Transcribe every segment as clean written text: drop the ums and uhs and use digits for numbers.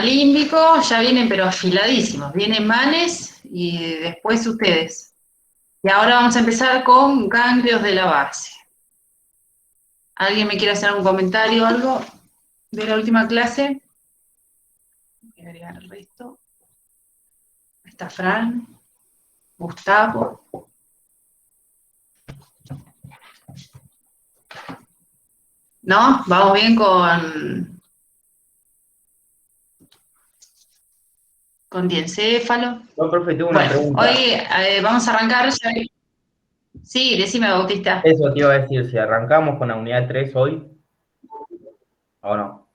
límbico ya vienen pero afiladísimos. Vienen Manes y después ustedes. Y ahora vamos a empezar con ganglios de la base. ¿Alguien me quiere hacer algún comentario o algo de la última clase? Voy a agregar el resto. Ahí está Fran, Gustavo. ¿No? ¿Vamos bien con diencéfalo? No, profe, tengo una Bueno, pregunta. hoy vamos a arrancar. Sí, decime, Bautista. Eso te iba a decir, si arrancamos con la unidad 3 hoy, ¿o no?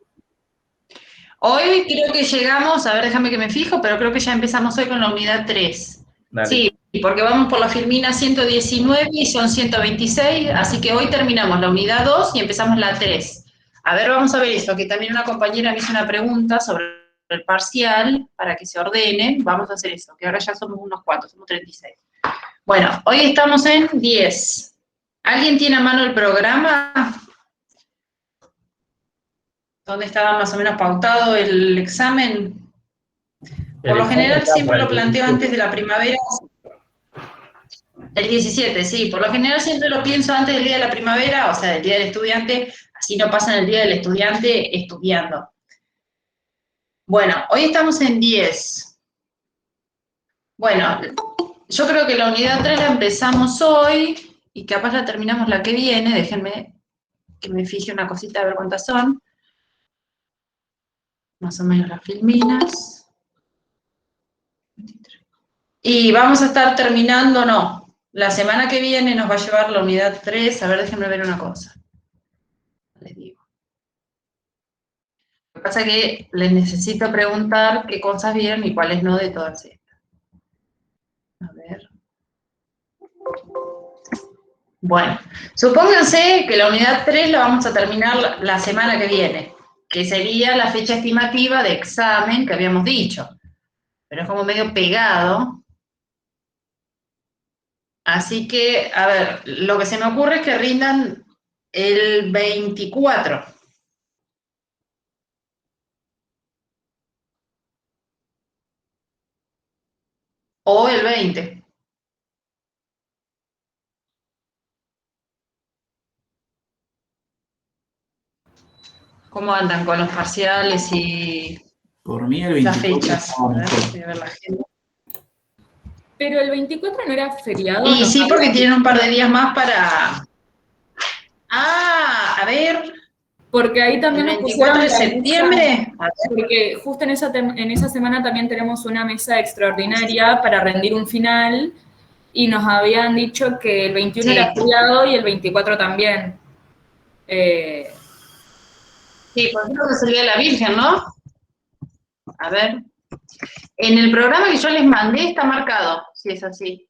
Hoy creo que llegamos, a ver, déjame que me fijo, pero creo que ya empezamos hoy con la unidad 3. Dale. Sí, porque vamos por la Filmina 119 y son 126, así que hoy terminamos la unidad 2 y empezamos la 3. A ver, vamos a ver eso, que también una compañera me hizo una pregunta sobre el parcial, para que se ordene, vamos a hacer eso, que ahora ya somos unos cuantos, somos 36. Bueno, hoy estamos en 10. ¿Alguien tiene a mano el programa? ¿Dónde estaba más o menos pautado el examen? Por El lo examen general está siempre para lo el planteo antes 17. de la primavera. El 17, sí. Por lo general siempre lo pienso antes del día de la primavera, o sea, del día del estudiante, así no pasan el día del estudiante estudiando. Bueno, hoy estamos en 10. Bueno, yo creo que la unidad 3 la empezamos hoy y capaz la terminamos la que viene. Déjenme que me fije una cosita a ver cuántas son. Más o menos las filminas. Y vamos a estar terminando, no. La semana que viene nos va a llevar la unidad 3. A ver, déjenme ver una cosa. Les digo. Lo que pasa es que les necesito preguntar qué cosas vieron y cuáles no de todas estas. A ver. Bueno, supónganse que la unidad 3 la vamos a terminar la semana que viene, que sería la fecha estimativa de examen que habíamos dicho. Pero es como medio pegado. Así que, a ver, lo que se me ocurre es que rindan el 24 o el 20. ¿Cómo andan con los parciales y Por mí el las 24 fechas? estaba A ver, mejor. voy a ver la agenda. Pero el 24 no era feriado, Y ¿no? sí, porque tienen un par de días más para... Ah, a ver, Porque ahí el también nos 24 pusieron de la mesa, septiembre. A ver. porque justo en esa semana también tenemos una mesa extraordinaria para rendir un final y nos habían dicho que el 21 era Sí, feriado y el 24 también. Eh, sí, por ejemplo que es el Día de la Virgen, ¿no? A ver. En el programa que yo les mandé está marcado, si es así.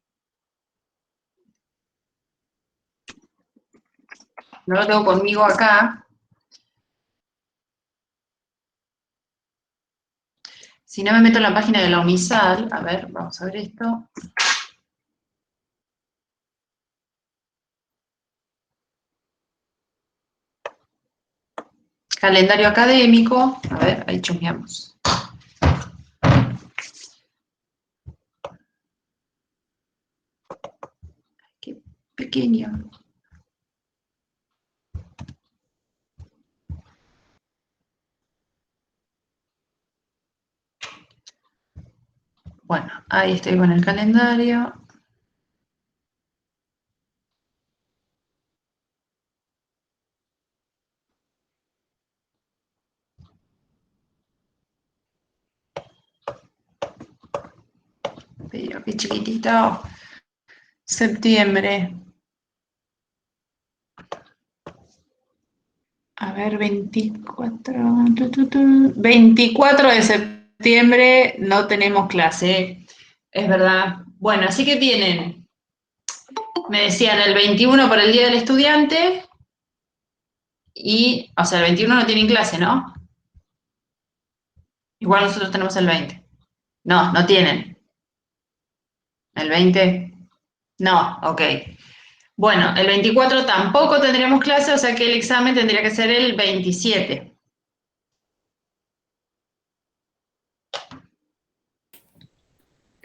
No lo tengo conmigo acá. Si no me meto en la página de la UNISAL, a ver, vamos a ver esto. Calendario académico, a ver, ahí chusmeamos. Qué pequeño. Bueno, ahí estoy con el calendario. Pero qué chiquitito. Septiembre. A ver, 24. 24 de septiembre no tenemos clase. Es verdad. Bueno, así que tienen, me decían, el 21 por el Día del Estudiante y, o sea, el 21 no tienen clase, ¿no? Igual nosotros tenemos el 20. No, no tienen. ¿El 20? No, ok. Bueno, el 24 tampoco tendríamos clase, o sea que el examen tendría que ser el 27.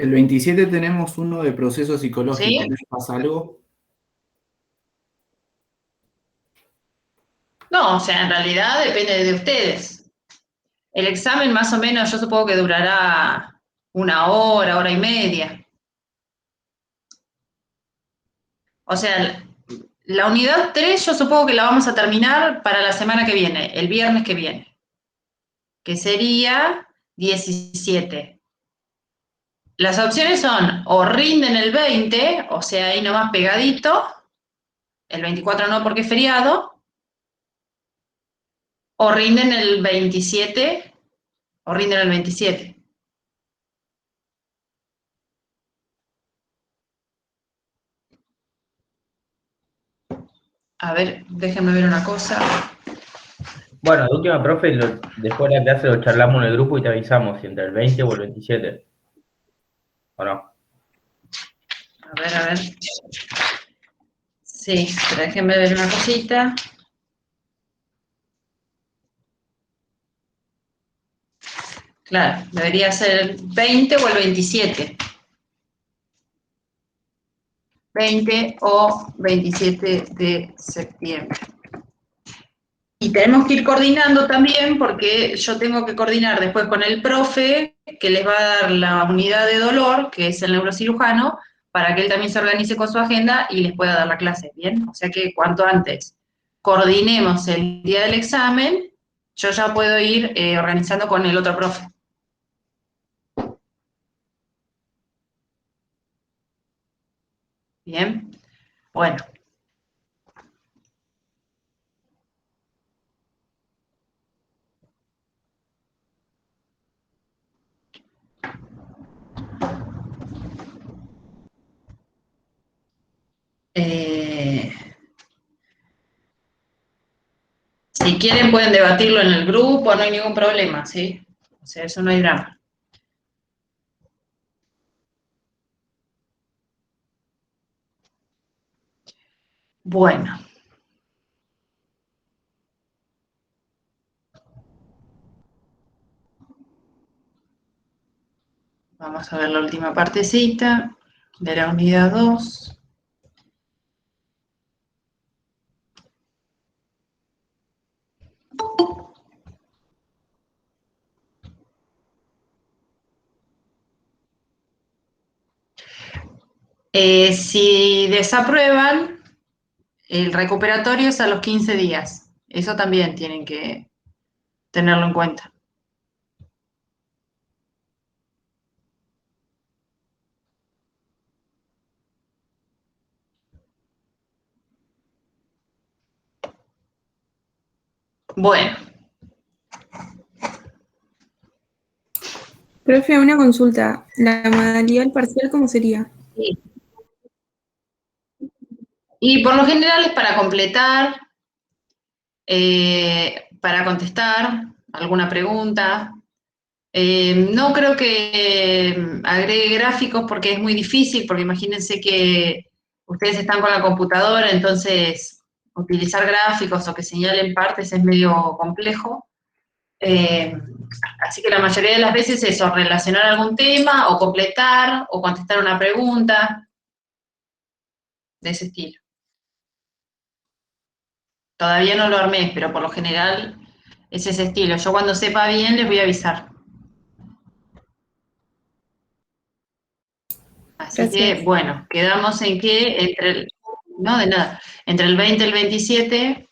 El 27 tenemos uno de proceso psicológico. ¿Sí? ¿Les pasa algo? No, o sea, en realidad depende de ustedes. El examen más o menos yo supongo que durará 1 hora, hora y media. O sea, la unidad 3 yo supongo que la vamos a terminar para la semana que viene, el viernes que viene, que sería 17. Las opciones son o rinden el 20, o sea, ahí nomás pegadito, el 24 no porque es feriado, o rinden el 27, o rinden el 27. A ver, déjenme ver una cosa. Bueno, de última, profe, después de la clase lo charlamos en el grupo y te avisamos si entre el 20 o el 27. ¿O no? A ver, a ver. Sí, pero déjenme ver una cosita. Claro, debería ser el 20 o el 27. 20 o 27 de septiembre. Y tenemos que ir coordinando también, porque yo tengo que coordinar después con el profe, que les va a dar la unidad de dolor, que es el neurocirujano, para que él también se organice con su agenda y les pueda dar la clase, ¿bien? O sea que cuanto antes coordinemos el día del examen, yo ya puedo ir organizando con el otro profe. Bien, bueno. Si quieren pueden debatirlo en el grupo, no hay ningún problema, ¿sí? O sea, eso no hay drama. Bueno. Vamos a ver la última partecita de la unidad 2. Si desaprueban, el recuperatorio es a los 15 días. Eso también tienen que tenerlo en cuenta. Bueno. Profe, una consulta. ¿La modalidad parcial cómo sería? Sí. Y por lo general es para completar, para contestar alguna pregunta. No creo que agregue gráficos porque es muy difícil, porque imagínense que ustedes están con la computadora, entonces utilizar gráficos o que señalen partes es medio complejo. Así que la mayoría de las veces es o relacionar algún tema, o completar, o contestar una pregunta, de ese estilo. Todavía no lo armé, pero por lo general es ese estilo. Yo cuando sepa bien les voy a avisar. Así que, Gracias. bueno, quedamos en que no, de nada, entre el 20 y el 27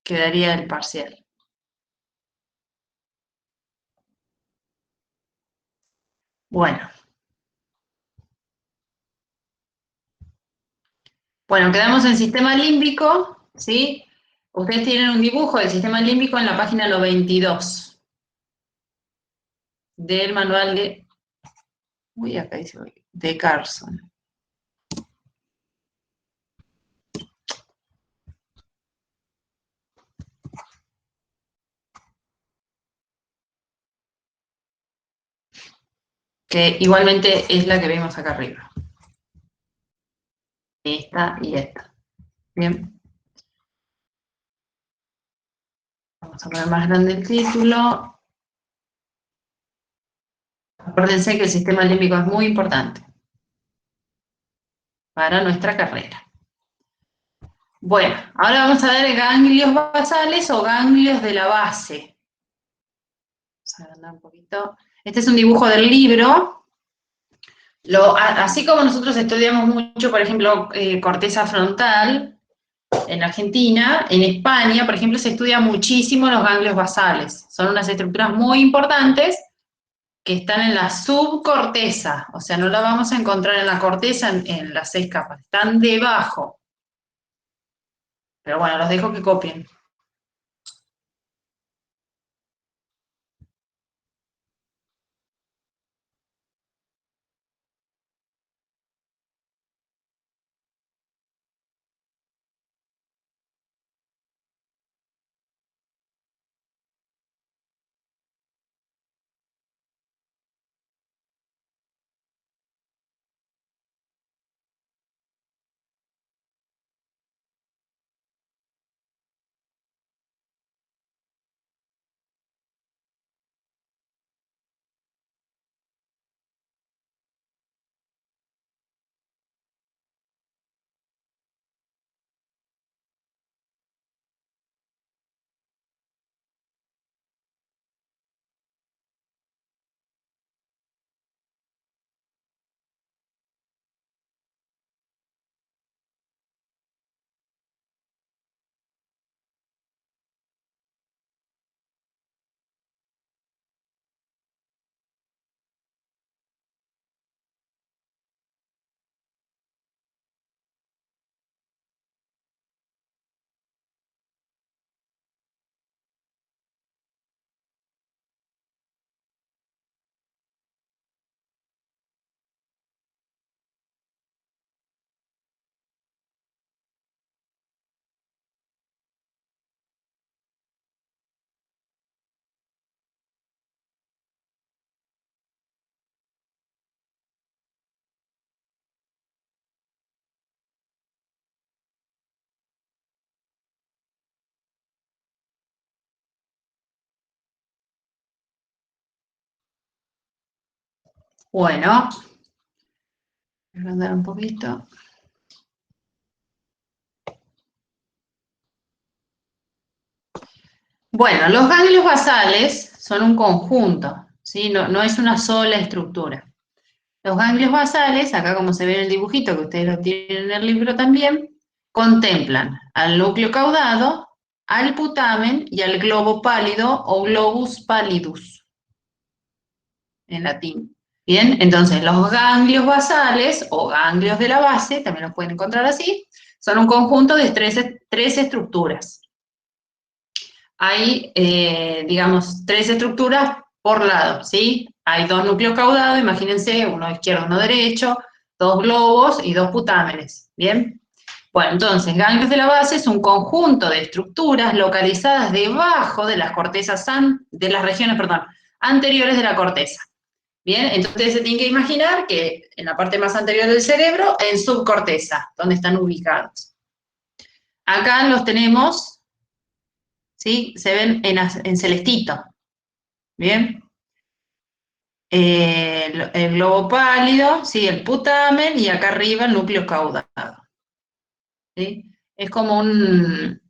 quedaría el parcial. Bueno. Bueno, quedamos en sistema límbico, ¿sí? Ustedes tienen un dibujo del sistema límbico en la página 92 del manual de, uy, acá dice, de Carson. Que igualmente es la que vemos acá arriba. Esta y esta. Bien. Vamos a poner más grande el título. Acuérdense que el sistema límbico es muy importante para nuestra carrera. Bueno, ahora vamos a ver ganglios basales o ganglios de la base. Vamos a agrandar un poquito. Este es un dibujo del libro. Así como nosotros estudiamos mucho, por ejemplo, corteza frontal en Argentina, en España, por ejemplo, se estudia muchísimo los ganglios basales. Son unas estructuras muy importantes que están en la subcorteza, o sea, no la vamos a encontrar en la corteza en las 6 capas, están debajo. Pero bueno, los dejo que copien. Bueno, voy a agrandar un poquito. Bueno, los ganglios basales son un conjunto, ¿sí? No es una sola estructura. Los ganglios basales, acá como se ve en el dibujito, que ustedes lo tienen en el libro también, contemplan al núcleo caudado, al putamen y al globo pálido o globus pallidus, en latín. Bien, entonces los ganglios basales o ganglios de la base, también los pueden encontrar así, son un conjunto de tres estructuras. Hay, digamos, 3 estructuras por lado, ¿sí? Hay 2 núcleos caudados, imagínense, uno izquierdo, uno derecho, 2 globos y 2 putámenes, ¿bien? Bueno, entonces, ganglios de la base es un conjunto de estructuras localizadas debajo de las cortezas, de las regiones, perdón, anteriores de la corteza. Bien, entonces se tiene que imaginar que en la parte más anterior del cerebro, en subcorteza, donde están ubicados. Acá los tenemos, ¿sí? Se ven en celestito, ¿bien? El globo pálido, ¿sí? El putamen, y acá arriba el núcleo caudado, ¿sí? Es como un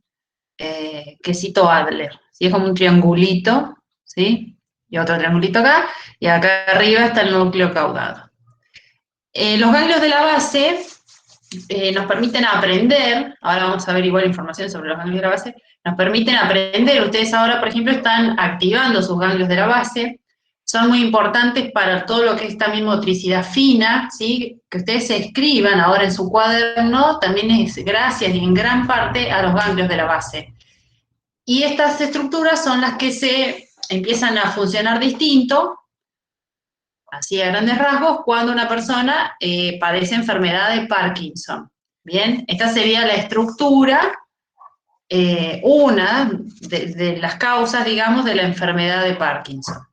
quesito Adler, ¿sí? Es como un triangulito, ¿sí? Y otro triangulito acá, y acá arriba está el núcleo caudado. Los ganglios de la base nos permiten aprender, ahora vamos a ver igual información sobre los ganglios de la base, nos permiten aprender. Ustedes ahora, por ejemplo, están activando sus ganglios de la base, son muy importantes para todo lo que es también motricidad fina, ¿sí? Que ustedes se escriban ahora en su cuaderno, también es gracias y en gran parte a los ganglios de la base. Y estas estructuras son las que se empiezan a funcionar distinto, así a grandes rasgos, cuando una persona padece enfermedad de Parkinson. Bien, esta sería la estructura, una de las causas, digamos, de la enfermedad de Parkinson,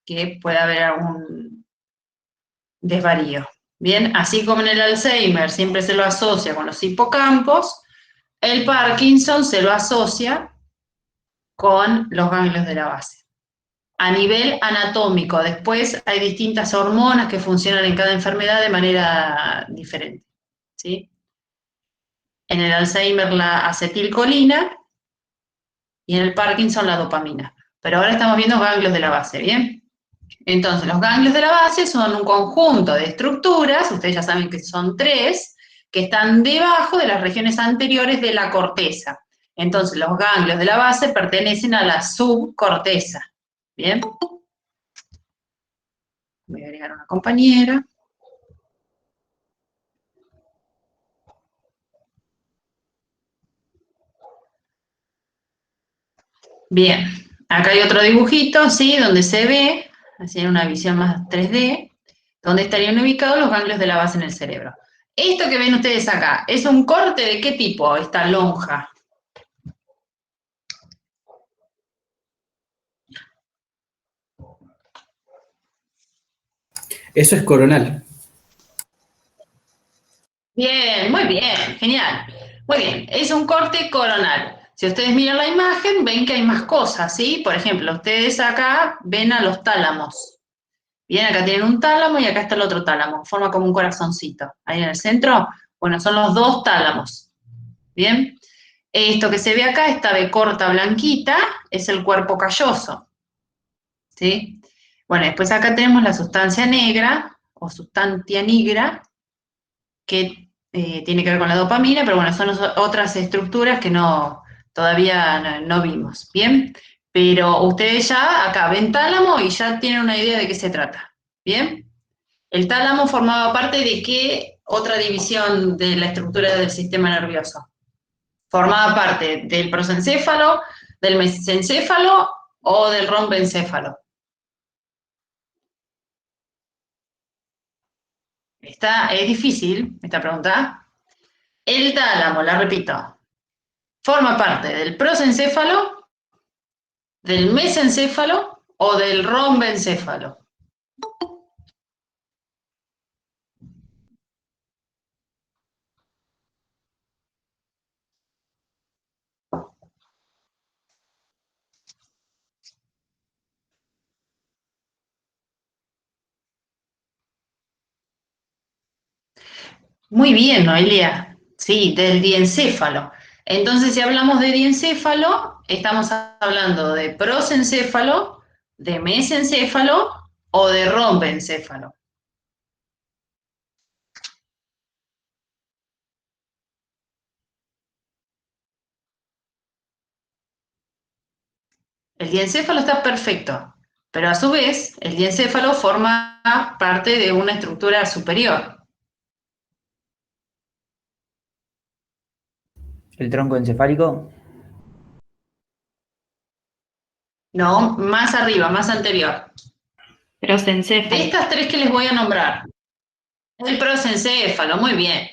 que puede haber algún desvarío. Bien, así como en el Alzheimer siempre se lo asocia con los hipocampos, el Parkinson se lo asocia con los ganglios de la base. a nivel anatómico. Después hay distintas hormonas que funcionan en cada enfermedad de manera diferente, ¿sí? En el Alzheimer la acetilcolina y en el Parkinson la dopamina. Pero ahora estamos viendo ganglios de la base, ¿bien? Entonces, los ganglios de la base son un conjunto de estructuras, ustedes ya saben que son 3, que están debajo de las regiones anteriores de la corteza. Entonces, los ganglios de la base pertenecen a la subcorteza. ¿Bien? Voy a agregar una compañera. Bien, acá hay otro dibujito, ¿sí? Donde se ve, así en una visión más 3D, donde estarían ubicados los ganglios de la base en el cerebro. Esto que ven ustedes acá, ¿es un corte de qué tipo, esta lonja? Eso es coronal. Bien, muy bien, genial. Muy bien, es un corte coronal. Si ustedes miran la imagen, ven que hay más cosas, ¿sí? Por ejemplo, ustedes acá ven a los tálamos. Bien, acá tienen un tálamo y acá está el otro tálamo. Forma como un corazoncito. Ahí en el centro, bueno, son los 2 tálamos. Bien. Esto que se ve acá, esta B corta blanquita, es el cuerpo calloso. ¿Sí? Bueno, después acá tenemos la sustancia negra, o sustancia nigra, que tiene que ver con la dopamina, pero bueno, son otras estructuras que todavía no vimos, ¿bien? Pero ustedes ya acá ven tálamo y ya tienen una idea de qué se trata, ¿bien? El tálamo formaba parte de qué otra división de la estructura del sistema nervioso. Formaba parte del prosencéfalo, del mesencéfalo o del rombencéfalo. Es difícil esta pregunta. El tálamo, la repito, forma parte del prosencéfalo, del mesencéfalo o del rombencéfalo. Muy bien, Noelia. Sí, del diencéfalo. Entonces, si hablamos de diencéfalo, estamos hablando de prosencéfalo, de mesencéfalo o de rombencéfalo. El diencéfalo está perfecto, pero a su vez, el diencéfalo forma parte de una estructura superior. ¿El tronco encefálico? No, más arriba, más anterior. De Prosencéfalo. estas 3 que les voy a nombrar, el prosencéfalo, muy bien.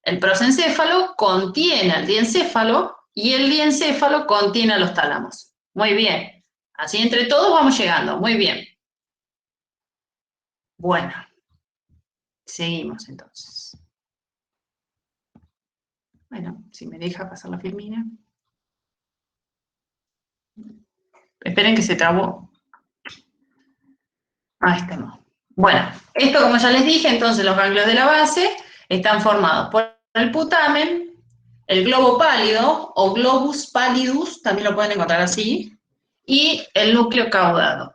El prosencéfalo contiene al diencéfalo y el diencéfalo contiene a los tálamos. Muy bien. Así entre todos vamos llegando. Muy bien. Bueno, seguimos entonces. Bueno, si me deja pasar la filmina. Esperen que se trabó. Ahí estamos. Bueno, esto como ya les dije, entonces los ganglios de la base están formados por el putamen, el globo pálido o globus pallidus, también lo pueden encontrar así, y el núcleo caudado.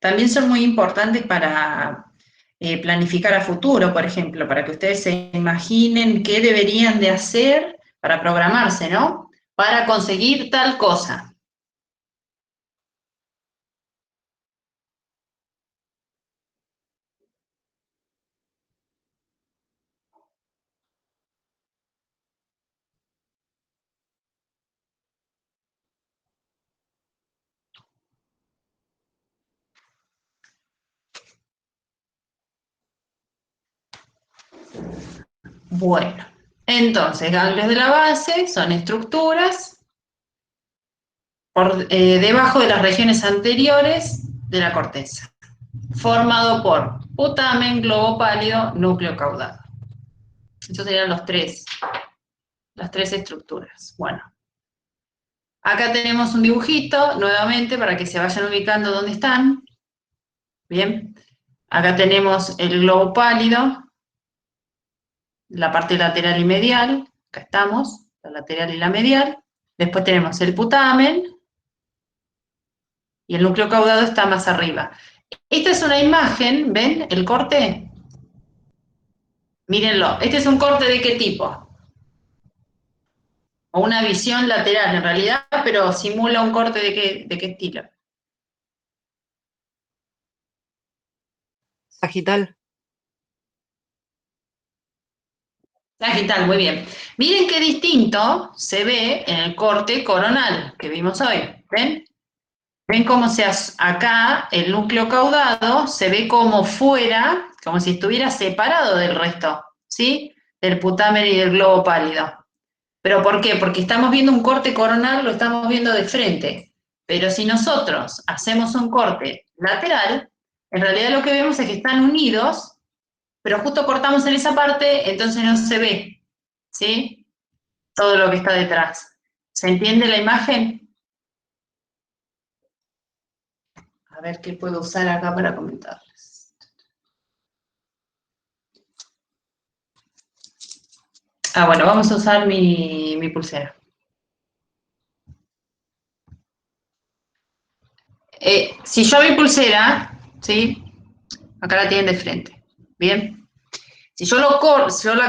También son muy importantes para planificar a futuro, por ejemplo, para que ustedes se imaginen qué deberían de hacer para programarse, ¿no? Para conseguir tal cosa. Bueno, entonces, ganglios de la base son estructuras debajo de las regiones anteriores de la corteza, formado por putamen, globo pálido, núcleo caudado. Estos serían las tres estructuras. Bueno, acá tenemos un dibujito, nuevamente, para que se vayan ubicando dónde están. Bien, acá tenemos el globo pálido, la parte lateral y medial, acá estamos, la lateral y la medial. Después tenemos el putamen, y el núcleo caudado está más arriba. Esta es una imagen, ¿ven el corte? Mírenlo, este es un corte ¿de qué tipo? O una visión lateral en realidad, pero simula un corte ¿de qué estilo? Sagital. Sagital, muy bien. Miren qué distinto se ve en el corte coronal que vimos hoy, ¿ven? ¿Ven cómo acá el núcleo caudado se ve como fuera, como si estuviera separado del resto, ¿sí? Del putamen y del globo pálido. ¿Pero por qué? Porque estamos viendo un corte coronal, lo estamos viendo de frente. Pero si nosotros hacemos un corte lateral, en realidad lo que vemos es que están unidos, pero justo cortamos en esa parte, entonces no se ve, ¿sí? Todo lo que está detrás. ¿Se entiende la imagen? A ver qué puedo usar acá para comentarles. Bueno, vamos a usar mi pulsera. Si yo mi pulsera, ¿sí? Acá la tienen de frente, ¿bien? Si yo la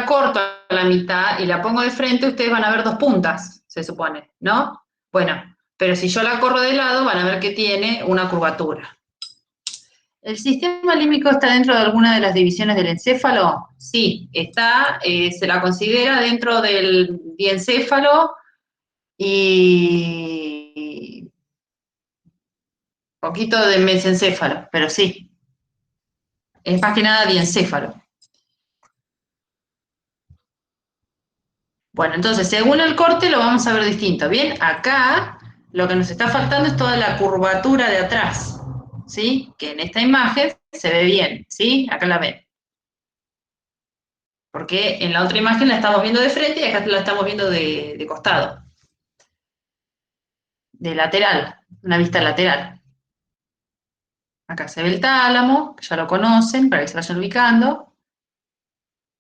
corto a la mitad y la pongo de frente, ustedes van a ver dos puntas, se supone, ¿no? Bueno, pero si yo la corro de lado, van a ver que tiene una curvatura. ¿El sistema límbico está dentro de alguna de las divisiones del encéfalo? Sí, está, se la considera dentro del diencéfalo y poquito de mesencéfalo, pero sí. Es más que nada diencéfalo. Bueno, entonces, según el corte lo vamos a ver distinto. Bien, acá lo que nos está faltando es toda la curvatura de atrás, ¿sí? Que en esta imagen se ve bien, ¿sí? Acá la ven. Porque en la otra imagen la estamos viendo de frente y acá la estamos viendo de costado. De lateral, una vista lateral. Acá se ve el tálamo, que ya lo conocen, para que se vayan ubicando.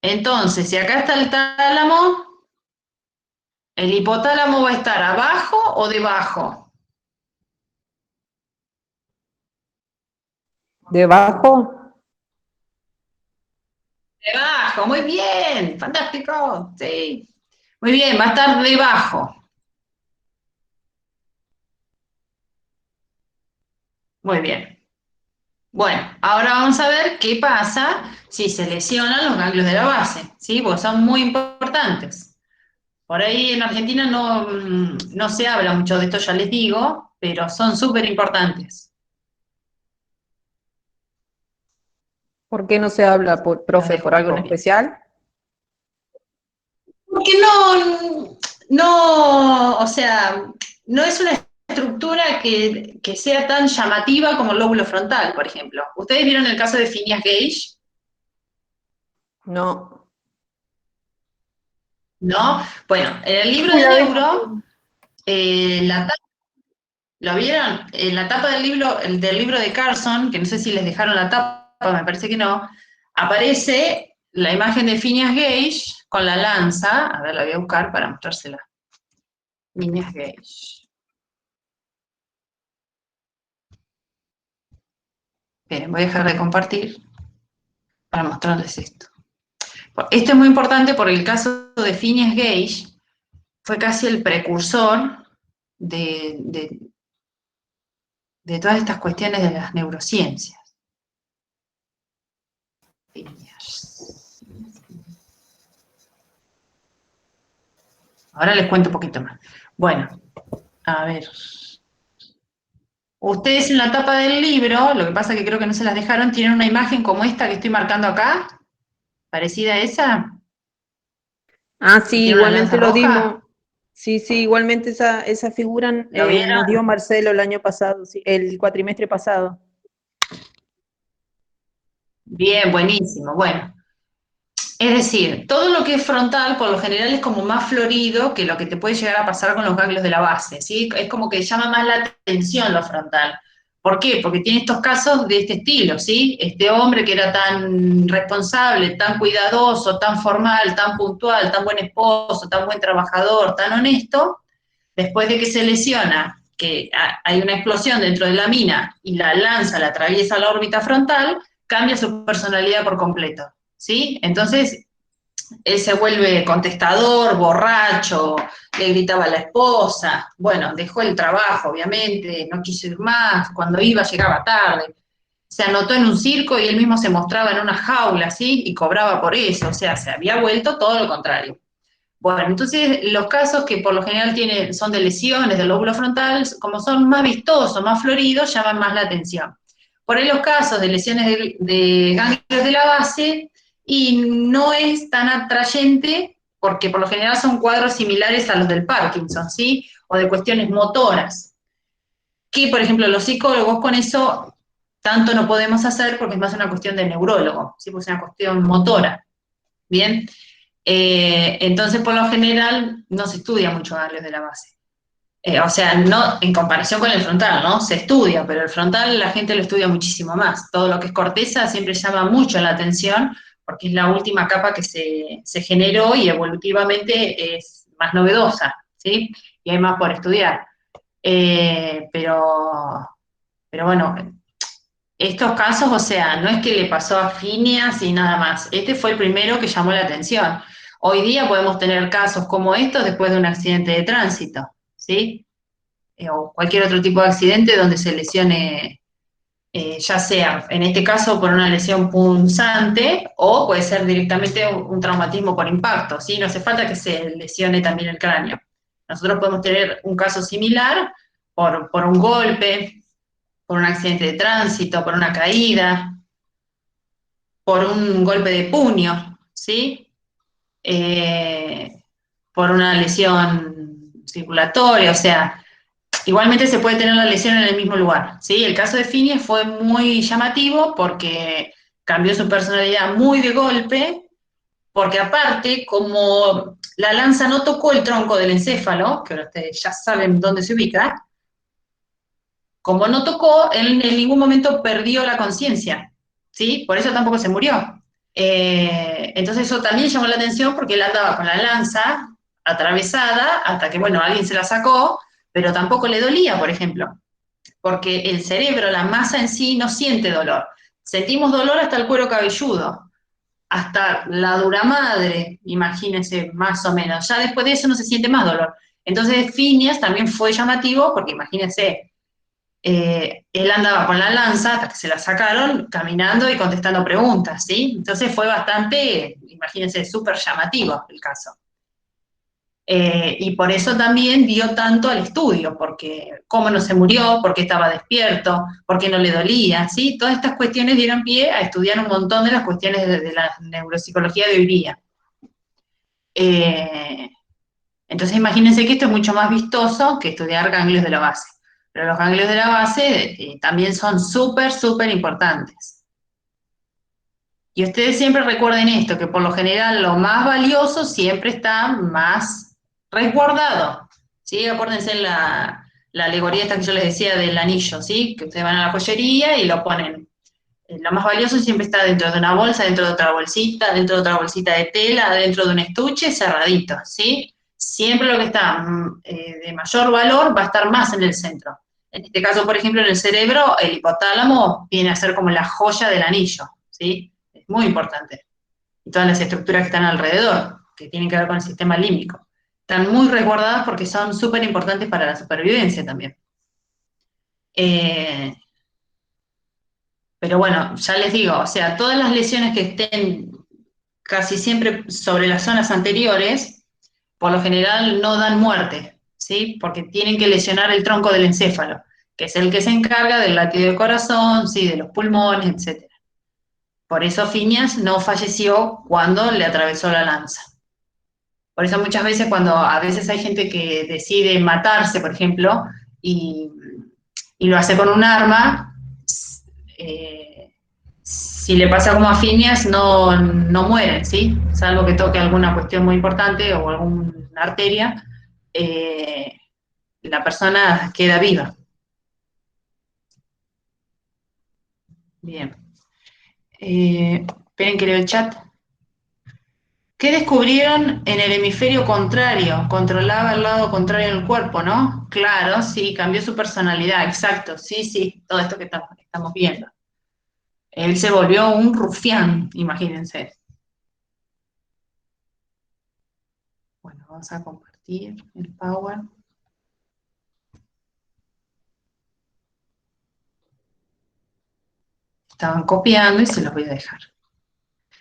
Entonces, si acá está el tálamo, ¿el hipotálamo va a estar abajo o debajo? Debajo. Debajo, muy bien, fantástico, sí. Muy bien, va a estar debajo. Muy bien. Bueno, ahora vamos a ver qué pasa si se lesionan los ganglios de la base, ¿sí? Porque son muy importantes. Por ahí en Argentina no se habla mucho de esto, ya les digo, pero son súper importantes. ¿Por qué no se habla, profe, por algo en especial? Porque o sea, no es una estructura que sea tan llamativa como el lóbulo frontal, por ejemplo. ¿Ustedes vieron el caso de Phineas Gage? No. ¿No? Bueno, en el libro de Neuro, ¿lo vieron? En la tapa del libro de Carson, que no sé si les dejaron la tapa, me parece que no, aparece la imagen de Phineas Gage con la lanza. A ver, la voy a buscar para mostrársela. Phineas Gage. Bien, voy a dejar de compartir para mostrarles esto. Esto es muy importante porque el caso de Phineas Gage fue casi el precursor de todas estas cuestiones de las neurociencias. Ahora les cuento un poquito más. Bueno, a ver. Ustedes en la tapa del libro, lo que pasa que creo que no se las dejaron, tienen una imagen como esta que estoy marcando acá, parecida a esa. Ah, sí, igualmente lo dimos. Sí, igualmente esa figura ¿Lo vieron? nos dio Marcelo el año pasado, sí, el cuatrimestre pasado. Bien, buenísimo. Bueno, es decir, todo lo que es frontal por lo general es como más florido que lo que te puede llegar a pasar con los ganglios de la base, ¿sí? Es como que llama más la atención lo frontal. ¿Por qué? Porque tiene estos casos de este estilo, ¿sí? Este hombre que era tan responsable, tan cuidadoso, tan formal, tan puntual, tan buen esposo, tan buen trabajador, tan honesto, después de que se lesiona, que hay una explosión dentro de la mina y la lanza la atraviesa la órbita frontal, cambia su personalidad por completo, ¿sí? Entonces, él se vuelve contestador, borracho, le gritaba a la esposa, bueno, dejó el trabajo, obviamente, no quiso ir más, cuando iba llegaba tarde, se anotó en un circo y él mismo se mostraba en una jaula, ¿sí? Y cobraba por eso, o sea, se había vuelto todo lo contrario. Bueno, entonces los casos que por lo general son de lesiones del lóbulo frontal, como son más vistosos, más floridos, llaman más la atención. Por ahí los casos de lesiones de ganglios de la base, y no es tan atrayente, porque por lo general son cuadros similares a los del Parkinson, ¿sí? O de cuestiones motoras. Que, por ejemplo, los psicólogos con eso tanto no podemos hacer porque es más una cuestión de neurólogo, ¿sí? Pues es una cuestión motora. Bien. Entonces, por lo general, no se estudia mucho ganglios de la base. O sea, no en comparación con el frontal, ¿no? Se estudia, pero el frontal la gente lo estudia muchísimo más. Todo lo que es corteza siempre llama mucho la atención porque es la última capa que se generó y evolutivamente es más novedosa, ¿sí? Y hay más por estudiar. Pero bueno, estos casos, o sea, no es que le pasó a Phineas y nada más. Este fue el primero que llamó la atención. Hoy día podemos tener casos como estos después de un accidente de tránsito, ¿sí? O cualquier otro tipo de accidente donde se lesione, ya sea, en este caso, por una lesión punzante o puede ser directamente un traumatismo por impacto, ¿sí? No hace falta que se lesione también el cráneo. Nosotros podemos tener un caso similar por un golpe, por un accidente de tránsito, por una caída, por un golpe de puño, ¿sí? Por una lesión circulatoria, o sea, igualmente se puede tener la lesión en el mismo lugar, ¿sí? El caso de Phineas fue muy llamativo porque cambió su personalidad muy de golpe, porque aparte, como la lanza no tocó el tronco del encéfalo, que ahora ustedes ya saben dónde se ubica, como no tocó, él en ningún momento perdió la conciencia, ¿sí? Por eso tampoco se murió. Entonces eso también llamó la atención porque él andaba con la lanza atravesada hasta que, bueno, alguien se la sacó, pero tampoco le dolía, por ejemplo, porque el cerebro, la masa en sí, no siente dolor. Sentimos dolor hasta el cuero cabelludo, hasta la dura madre, imagínense, más o menos. Ya después de eso no se siente más dolor. Entonces Phineas también fue llamativo porque imagínense, él andaba con la lanza hasta que se la sacaron, caminando y contestando preguntas, ¿sí? Entonces fue bastante, imagínense, súper llamativo el caso. Y por eso también dio tanto al estudio, porque cómo no se murió, por qué estaba despierto, por qué no le dolía, ¿sí? Todas estas cuestiones dieron pie a estudiar un montón de las cuestiones de la neuropsicología de hoy día. Entonces imagínense que esto es mucho más vistoso que estudiar ganglios de la base. Pero los ganglios de la base también son súper, súper importantes. Y ustedes siempre recuerden esto, que por lo general lo más valioso siempre está más resguardado. ¿Sí? Acuérdense la alegoría esta que yo les decía del anillo, ¿sí? Que ustedes van a la joyería y lo ponen. Lo más valioso siempre está dentro de una bolsa, dentro de otra bolsita de tela, dentro de un estuche, cerradito, ¿sí? Siempre lo que está de mayor valor va a estar más en el centro. En este caso, por ejemplo, en el cerebro, el hipotálamo viene a ser como la joya del anillo, ¿sí? Es muy importante. Y todas las estructuras que están alrededor, que tienen que ver con el sistema límbico. Están muy resguardadas porque son súper importantes para la supervivencia también. Pero bueno, ya les digo, o sea, todas las lesiones que estén casi siempre sobre las zonas anteriores, por lo general no dan muerte, ¿sí? Porque tienen que lesionar el tronco del encéfalo, que es el que se encarga del latido del corazón, ¿sí? De los pulmones, etc. Por eso Phineas no falleció cuando le atravesó la lanza. Por eso muchas veces cuando a veces hay gente que decide matarse, por ejemplo, y lo hace con un arma, si le pasa como a Phineas, no mueren, ¿sí? Salvo que toque alguna cuestión muy importante o alguna arteria, la persona queda viva. Bien. Esperen que leo el chat. ¿Qué descubrieron en el hemisferio contrario? Controlaba el lado contrario del cuerpo, ¿no? Claro, sí, cambió su personalidad, exacto, sí, sí, todo esto que estamos viendo. Él se volvió un rufián, imagínense. Bueno, vamos a compartir el Power. Estaban copiando y se los voy a dejar.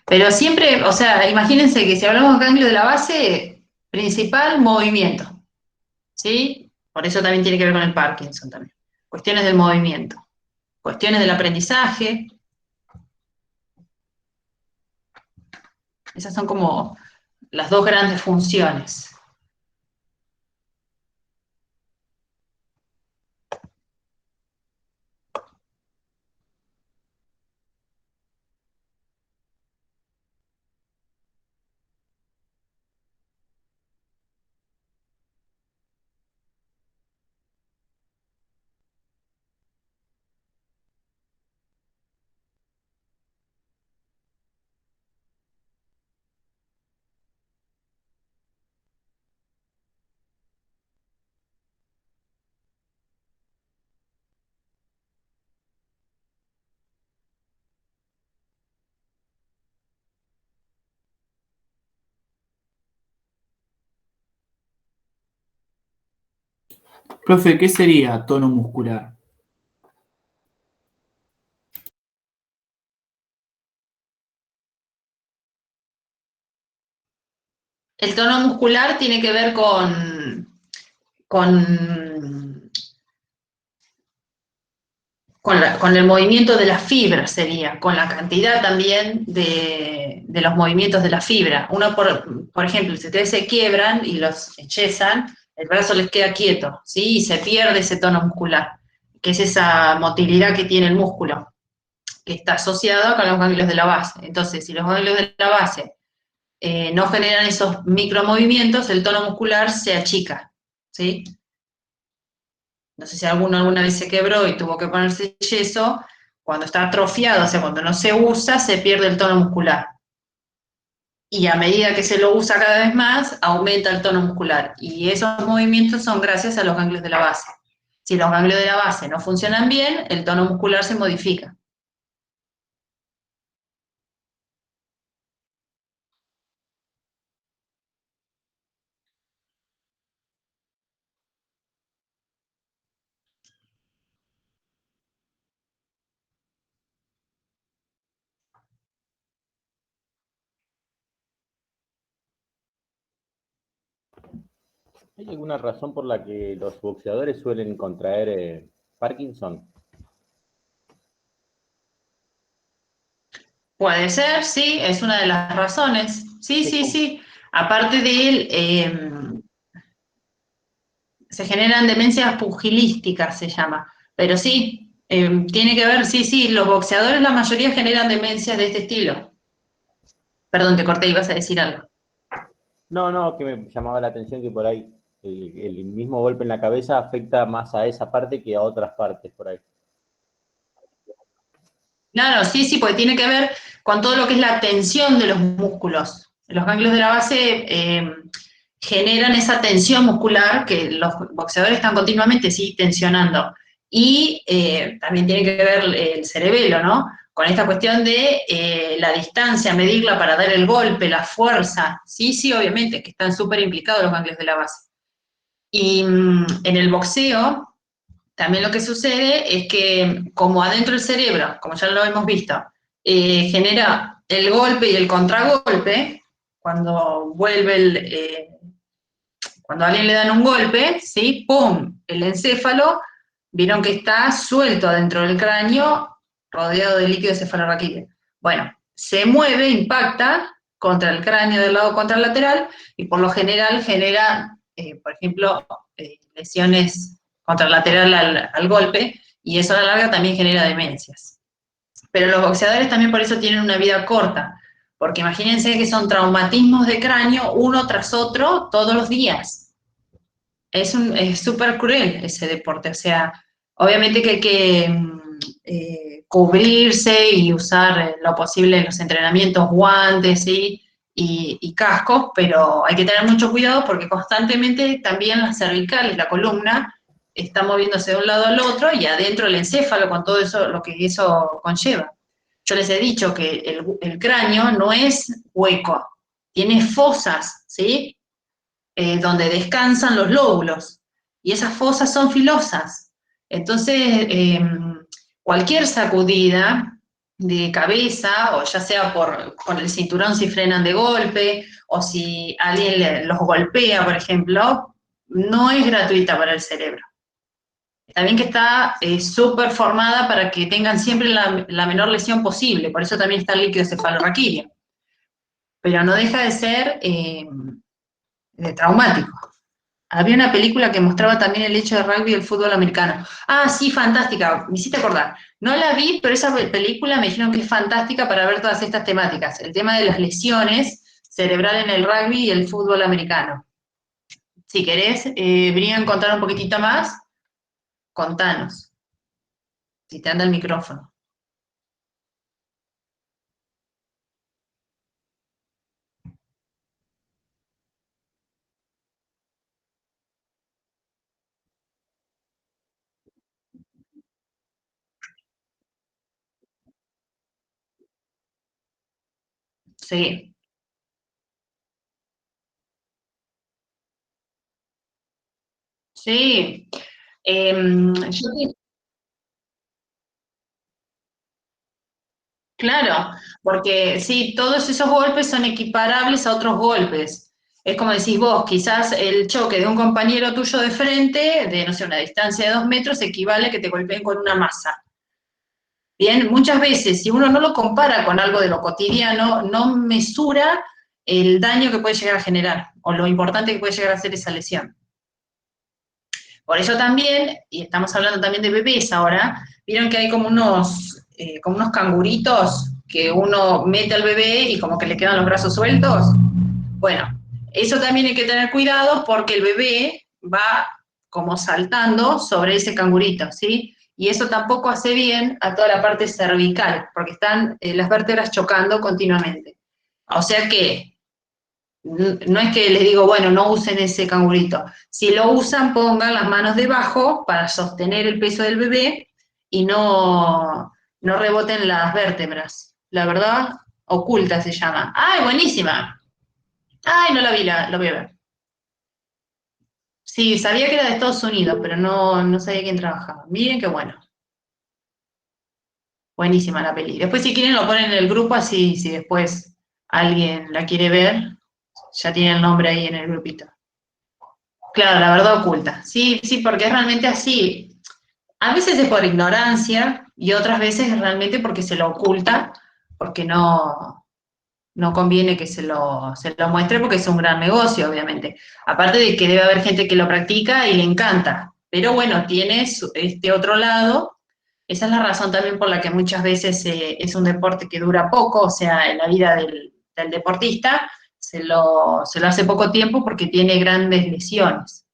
Pero siempre, o sea, imagínense que si hablamos de ganglio de la base, principal, movimiento, ¿sí? Por eso también tiene que ver con el Parkinson también. Cuestiones del movimiento, cuestiones del aprendizaje. Esas son como las dos grandes funciones. Profe, ¿qué sería tono muscular? El tono muscular tiene que ver con el movimiento de las fibras, sería, con la cantidad también de los movimientos de la fibra. Uno, por ejemplo, si ustedes se quiebran y los echesan, el brazo les queda quieto, ¿sí? Y se pierde ese tono muscular, que es esa motilidad que tiene el músculo, que está asociado con los ganglios de la base. Entonces, si los ganglios de la base no generan esos micromovimientos, el tono muscular se achica, ¿sí? No sé si alguno alguna vez se quebró y tuvo que ponerse yeso, cuando está atrofiado, o sea, cuando no se usa, se pierde el tono muscular. Y a medida que se lo usa cada vez más, aumenta el tono muscular. Y esos movimientos son gracias a los ganglios de la base. Si los ganglios de la base no funcionan bien, el tono muscular se modifica. ¿Hay alguna razón por la que los boxeadores suelen contraer Parkinson? Puede ser, sí, es una de las razones. Sí, sí, sí. Aparte de él, se generan demencias pugilísticas, se llama. Pero sí, tiene que ver, sí, sí, los boxeadores la mayoría generan demencias de este estilo. Perdón, te corté, ibas a decir algo. No, que me llamaba la atención que por ahí el mismo golpe en la cabeza afecta más a esa parte que a otras partes por ahí. Claro, sí, sí, porque tiene que ver con todo lo que es la tensión de los músculos. Los ganglios de la base generan esa tensión muscular que los boxeadores están continuamente, sí, tensionando. Y también tiene que ver el cerebelo, ¿no? Con esta cuestión de la distancia, medirla para dar el golpe, la fuerza. Sí, sí, obviamente, que están súper implicados los ganglios de la base. Y en el boxeo, también lo que sucede es que, como adentro del cerebro, como ya lo hemos visto, genera el golpe y el contragolpe, cuando cuando a alguien le dan un golpe, ¿sí? ¡Pum! El encéfalo, vieron que está suelto adentro del cráneo, rodeado de líquido cefalorraquídeo. Bueno, se mueve, impacta, contra el cráneo del lado contralateral y por lo general genera, por ejemplo, lesiones contralateral al golpe, y eso a la larga también genera demencias. Pero los boxeadores también por eso tienen una vida corta, porque imagínense que son traumatismos de cráneo uno tras otro todos los días. Es súper cruel ese deporte, o sea, obviamente que hay que cubrirse y usar lo posible en los entrenamientos, guantes, ¿sí? y cascos, pero hay que tener mucho cuidado porque constantemente también las cervicales, la columna, está moviéndose de un lado al otro y adentro el encéfalo con todo eso, lo que eso conlleva. Yo les he dicho que el cráneo no es hueco, tiene fosas, ¿sí? Donde descansan los lóbulos, y esas fosas son filosas. Entonces, cualquier sacudida de cabeza, o ya sea con el cinturón si frenan de golpe, o si alguien los golpea, por ejemplo, no es gratuita para el cerebro. Está bien que está súper formada para que tengan siempre la menor lesión posible, por eso también está el líquido cefalorraquídeo, pero no deja de ser traumático. Había una película que mostraba también el hecho de rugby y el fútbol americano. Ah, sí, fantástica, me hiciste acordar. No la vi, pero esa película me dijeron que es fantástica para ver todas estas temáticas. El tema de las lesiones cerebrales en el rugby y el fútbol americano. Si querés, Brian, contar un poquitito más, contanos. Si te anda el micrófono. Sí. Sí. Claro, porque sí, todos esos golpes son equiparables a otros golpes. Es como decís vos, quizás el choque de un compañero tuyo de frente, de, no sé, una distancia de 2 metros, equivale a que te golpeen con una masa. Bien, muchas veces, si uno no lo compara con algo de lo cotidiano, no mesura el daño que puede llegar a generar, o lo importante que puede llegar a ser esa lesión. Por eso también, y estamos hablando también de bebés ahora, vieron que hay como unos canguritos que uno mete al bebé y como que le quedan los brazos sueltos. Bueno, eso también hay que tener cuidado porque el bebé va como saltando sobre ese cangurito, ¿sí? Y eso tampoco hace bien a toda la parte cervical, porque están las vértebras chocando continuamente. O sea que no es que les digo, bueno, no usen ese cangurito. Si lo usan, pongan las manos debajo para sostener el peso del bebé y no reboten las vértebras. La verdad, oculta se llama. ¡Ay, buenísima! ¡Ay, no la vi, lo voy a ver! Sí, sabía que era de Estados Unidos, pero no sabía quién trabajaba. Miren qué bueno. Buenísima la peli. Después, si quieren, lo ponen en el grupo, así si después alguien la quiere ver, ya tiene el nombre ahí en el grupito. Claro, la verdad oculta. Sí, sí, porque es realmente así. A veces es por ignorancia y otras veces es realmente porque se lo oculta, porque no conviene que se lo muestre porque es un gran negocio, obviamente. Aparte de que debe haber gente que lo practica y le encanta. Pero bueno, tiene este otro lado. Esa es la razón también por la que muchas veces es un deporte que dura poco, o sea, en la vida del deportista se lo hace poco tiempo porque tiene grandes lesiones.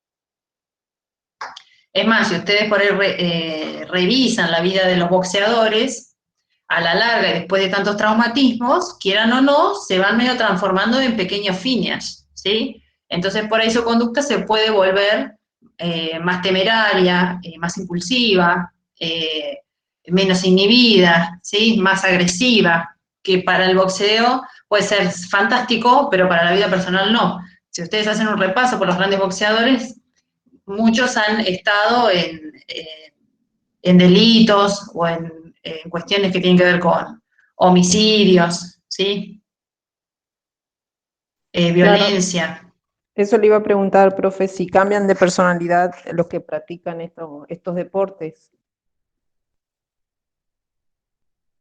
Es más, si ustedes por ahí revisan la vida de los boxeadores, a la larga, y después de tantos traumatismos, quieran o no, se van medio transformando en pequeños finish, ¿sí? Entonces, por ahí su conducta se puede volver más temeraria, más impulsiva, menos inhibida, ¿sí? Más agresiva, que para el boxeo puede ser fantástico, pero para la vida personal no. Si ustedes hacen un repaso por los grandes boxeadores, muchos han estado en delitos o en cuestiones que tienen que ver con homicidios, ¿sí? Violencia. Eso le iba a preguntar, profe, si cambian de personalidad los que practican estos deportes.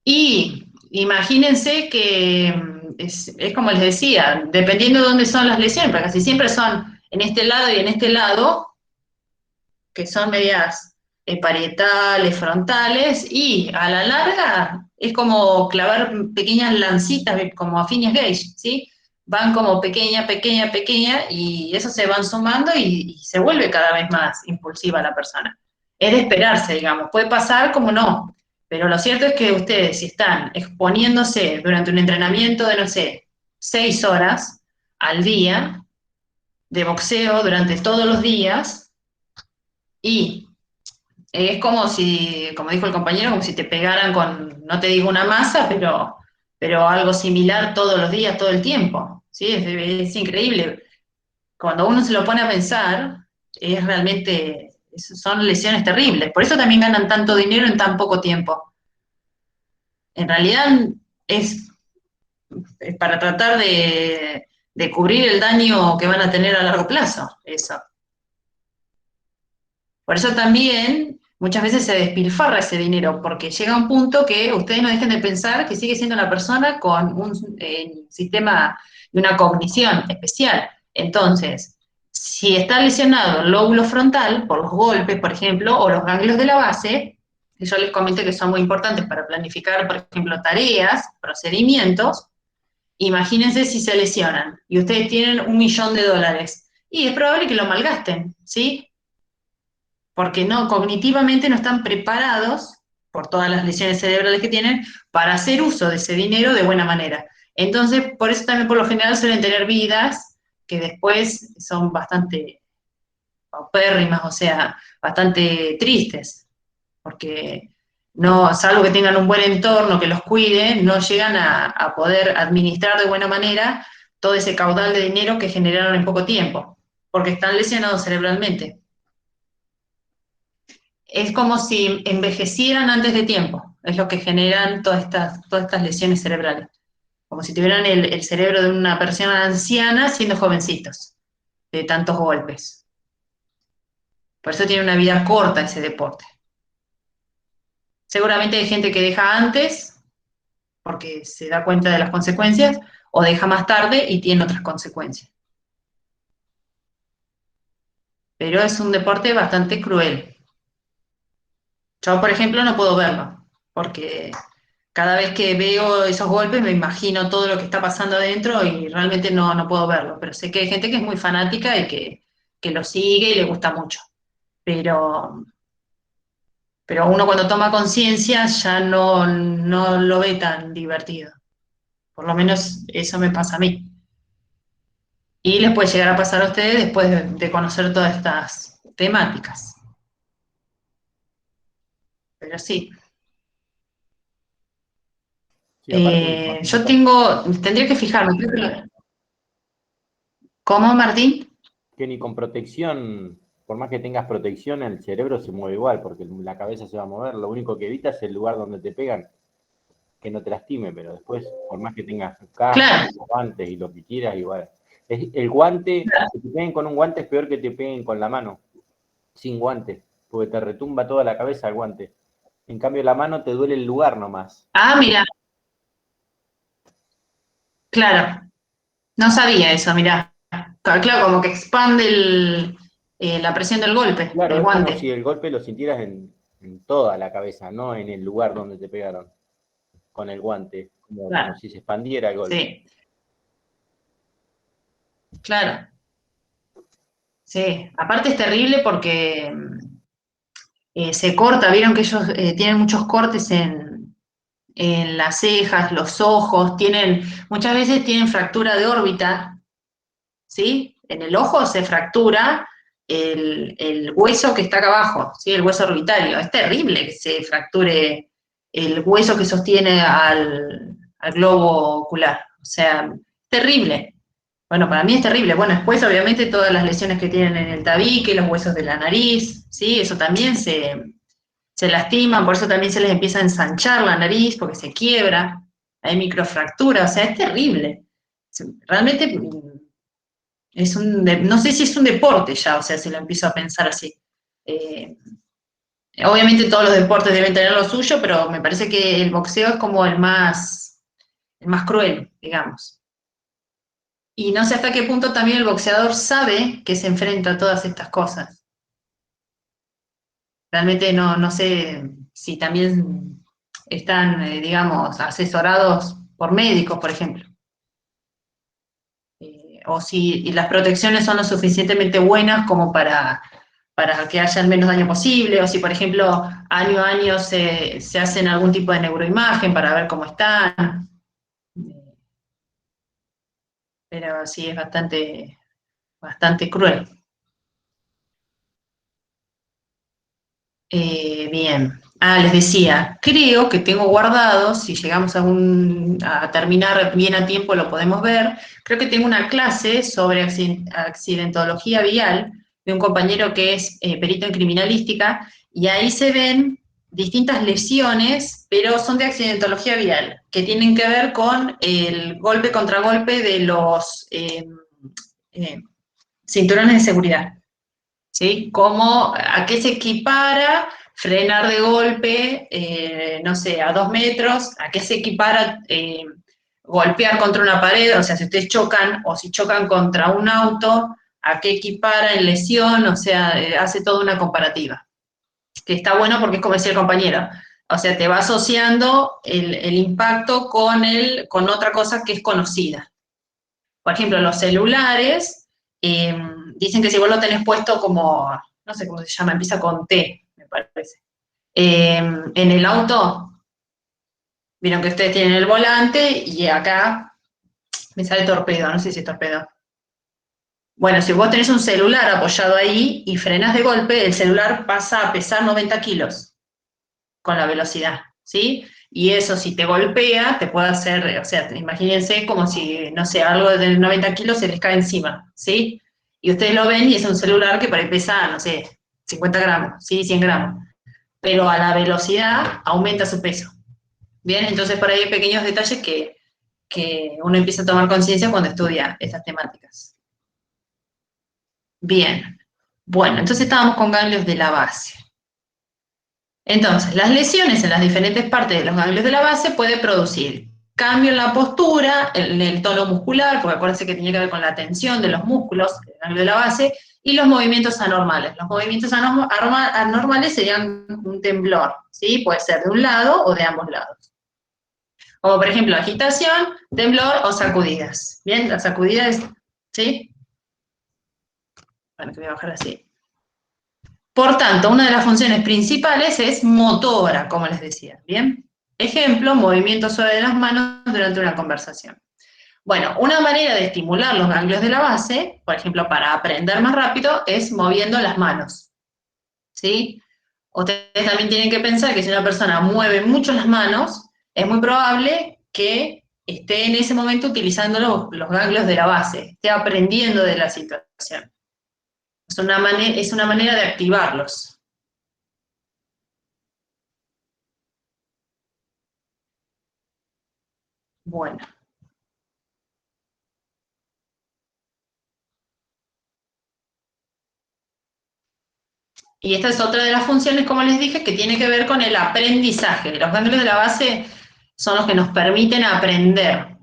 Y imagínense que es como les decía, dependiendo de dónde son las lesiones, porque casi siempre son en este lado y en este lado, que son medias parietales, frontales, y a la larga es como clavar pequeñas lancitas, como a Phineas Gage, ¿sí? Van como pequeña, pequeña, pequeña, y eso se van sumando y se vuelve cada vez más impulsiva la persona. Es de esperarse, digamos, puede pasar como no, pero lo cierto es que ustedes, si están exponiéndose durante un entrenamiento de, no sé, 6 horas al día, de boxeo durante todos los días, y es como si, como dijo el compañero, como si te pegaran con, no te digo una masa, pero algo similar todos los días, todo el tiempo, ¿sí? Es increíble. Cuando uno se lo pone a pensar, es realmente, son lesiones terribles. Por eso también ganan tanto dinero en tan poco tiempo. En realidad es para tratar de cubrir el daño que van a tener a largo plazo, eso. Por eso también muchas veces se despilfarra ese dinero, porque llega un punto que ustedes no dejen de pensar que sigue siendo una persona con un sistema y una cognición especial. Entonces, si está lesionado el lóbulo frontal por los golpes, por ejemplo, o los ganglios de la base, que yo les comenté que son muy importantes para planificar, por ejemplo, tareas, procedimientos, imagínense si se lesionan y ustedes tienen $1.000.000 y es probable que lo malgasten, ¿sí? Porque no, cognitivamente no están preparados, por todas las lesiones cerebrales que tienen, para hacer uso de ese dinero de buena manera. Entonces, por eso también por lo general suelen tener vidas que después son bastante paupérrimas, o sea, bastante tristes, porque no, salvo que tengan un buen entorno que los cuide, no llegan a poder administrar de buena manera todo ese caudal de dinero que generaron en poco tiempo, porque están lesionados cerebralmente. Es como si envejecieran antes de tiempo, es lo que generan todas estas lesiones cerebrales. Como si tuvieran el cerebro de una persona anciana siendo jovencitos, de tantos golpes. Por eso tiene una vida corta ese deporte. Seguramente hay gente que deja antes, porque se da cuenta de las consecuencias, o deja más tarde y tiene otras consecuencias. Pero es un deporte bastante cruel. Yo, por ejemplo, no puedo verlo, porque cada vez que veo esos golpes me imagino todo lo que está pasando adentro y realmente no puedo verlo. Pero sé que hay gente que es muy fanática y que lo sigue y le gusta mucho. Pero uno cuando toma conciencia ya no lo ve tan divertido. Por lo menos eso me pasa a mí. Y les puede llegar a pasar a ustedes después de conocer todas estas temáticas. Pero sí. Sí, aparte, Yo tendría que fijarme. ¿Cómo, Martín? que ni con protección, por más que tengas protección, el cerebro se mueve igual, porque la cabeza se va a mover. Lo único que evita es el lugar donde te pegan, que no te lastime, pero después, por más que tengas casco, Claro. guantes y lo que quieras, igual. El guante, que te peguen con un guante es peor que te peguen con la mano, sin guante, porque te retumba toda la cabeza el guante. En cambio, la mano te duele el lugar nomás. Ah, mira. Claro. No sabía eso, mirá. Claro, como que expande la presión del golpe, Claro, el es como guante. si el golpe lo sintieras en toda la cabeza, no en el lugar donde te pegaron con el guante, como Claro. si se expandiera el golpe. Sí. Claro. Sí. Aparte es terrible porque se corta, vieron que ellos tienen muchos cortes en las cejas, los ojos, muchas veces tienen fractura de órbita, ¿sí? En el ojo se fractura el hueso que está acá abajo, ¿sí? El hueso orbitario. Es terrible que se fracture el hueso que sostiene al globo ocular. O sea, terrible. Bueno, para mí es terrible. Bueno, después obviamente todas las lesiones que tienen en el tabique, los huesos de la nariz, ¿sí? Eso también se lastiman, por eso también se les empieza a ensanchar la nariz, porque se quiebra, hay microfractura, o sea, es terrible. Realmente no sé si es un deporte ya, o sea, si lo empiezo a pensar así. Obviamente todos los deportes deben tener lo suyo, pero me parece que el boxeo es como el más el más cruel, digamos. Y no sé hasta qué punto también el boxeador sabe que se enfrenta a todas estas cosas. Realmente no sé si también están, digamos, asesorados por médicos, por ejemplo. O si las protecciones son lo suficientemente buenas como para que haya el menos daño posible, o si, por ejemplo, año a año se hacen algún tipo de neuroimagen para ver cómo están. Pero sí, es bastante cruel. Bien. Les decía, creo que tengo guardado, si llegamos a terminar bien a tiempo lo podemos ver, creo que tengo una clase sobre accidentología vial de un compañero que es perito en criminalística, y ahí se ven distintas lesiones, pero son de accidentología vial, que tienen que ver con el golpe-contragolpe de los cinturones de seguridad. ¿Sí? ¿A qué se equipara frenar de golpe, no sé, a 2 metros? ¿A qué se equipara golpear contra una pared? O sea, si ustedes chocan o si chocan contra un auto, ¿a qué equipara en lesión? O sea, hace toda una comparativa. Que está bueno porque es como decía el compañero. O sea, te va asociando el impacto con otra cosa que es conocida. Por ejemplo, los celulares, dicen que si vos lo tenés puesto como, no sé cómo se llama, empieza con T, me parece. En el auto, vieron que ustedes tienen el volante y acá me sale torpedo, no sé si es torpedo. Bueno, si vos tenés un celular apoyado ahí y frenás de golpe, el celular pasa a pesar 90 kilos con la velocidad, ¿sí? Y eso, si te golpea, te puede hacer, o sea, imagínense como si, no sé, algo de 90 kilos se les cae encima, ¿sí? Y ustedes lo ven y es un celular que por ahí pesa, no sé, 50 gramos, ¿sí? 100 gramos. Pero a la velocidad aumenta su peso. Bien, entonces por ahí hay pequeños detalles que uno empieza a tomar conciencia cuando estudia estas temáticas. Bien. Bueno, entonces estábamos con ganglios de la base. Entonces, las lesiones en las diferentes partes de los ganglios de la base puede producir cambio en la postura, en el tono muscular, porque acuérdense que tiene que ver con la tensión de los músculos del ganglio de la base, y los movimientos anormales. Los movimientos anormales serían un temblor, ¿sí? Puede ser de un lado o de ambos lados. Como por ejemplo, agitación, temblor o sacudidas. Bien, las sacudidas, ¿sí? Bueno, que voy a bajar así. Por tanto, una de las funciones principales es motora, como les decía, ¿bien? Ejemplo, movimiento suave de las manos durante una conversación. Bueno, una manera de estimular los ganglios de la base, por ejemplo, para aprender más rápido, es moviendo las manos, ¿sí? Ustedes también tienen que pensar que si una persona mueve mucho las manos, es muy probable que esté en ese momento utilizando los ganglios de la base, esté aprendiendo de la situación. Es una manera de activarlos. Bueno. Y esta es otra de las funciones, como les dije, que tiene que ver con el aprendizaje. Los ganglios de la base son los que nos permiten aprender.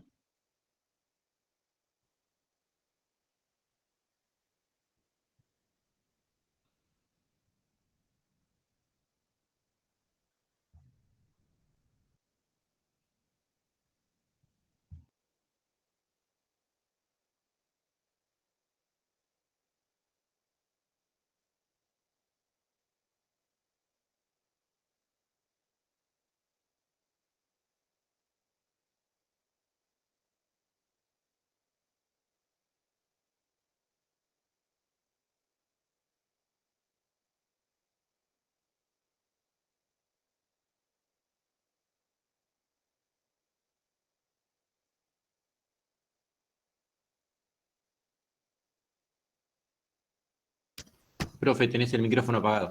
Profe, tenés el micrófono apagado.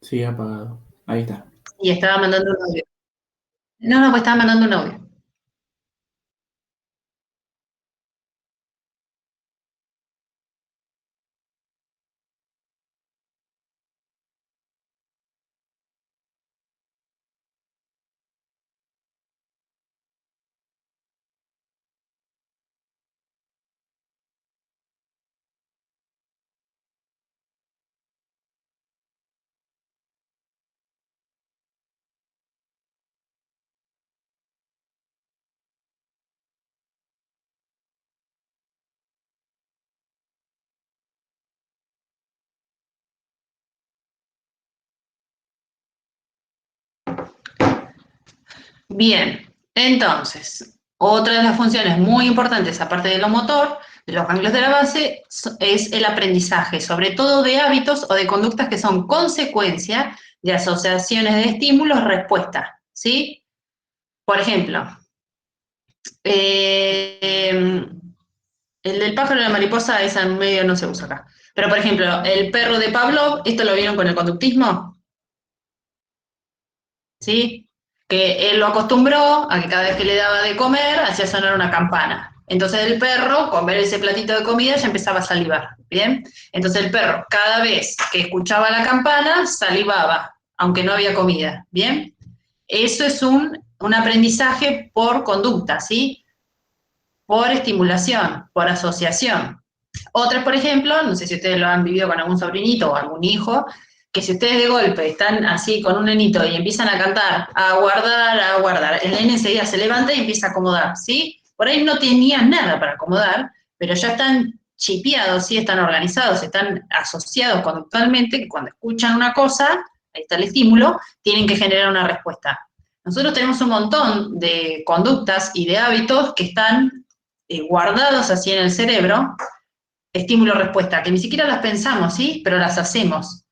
Sí, apagado. Ahí está. Y estaba mandando un audio. No, pues estaba mandando un audio. Bien, entonces, otra de las funciones muy importantes, aparte de lo motor, de los ganglios de la base, es el aprendizaje, sobre todo de hábitos o de conductas que son consecuencia de asociaciones de estímulos-respuesta, ¿sí? Por ejemplo, el del pájaro y la mariposa, esa en medio no se usa acá. Pero, por ejemplo, el perro de Pavlov, ¿esto lo vieron con el conductismo? ¿Sí? Que él lo acostumbró a que cada vez que le daba de comer, hacía sonar una campana. Entonces el perro, con ver ese platito de comida, ya empezaba a salivar, ¿bien? Entonces el perro, cada vez que escuchaba la campana, salivaba, aunque no había comida, ¿bien? Eso es un aprendizaje por conducta, ¿sí? Por estimulación, por asociación. Otras, por ejemplo, no sé si ustedes lo han vivido con algún sobrinito o algún hijo, que si ustedes de golpe están así con un nenito y empiezan a cantar, a guardar, el nene enseguida se levanta y empieza a acomodar, ¿sí? Por ahí no tenían nada para acomodar, pero ya están chipeados, ¿sí? Están organizados, están asociados conductualmente, que cuando escuchan una cosa, ahí está el estímulo, tienen que generar una respuesta. Nosotros tenemos un montón de conductas y de hábitos que están guardados así en el cerebro, estímulo-respuesta, que ni siquiera las pensamos, ¿sí? Pero las hacemos.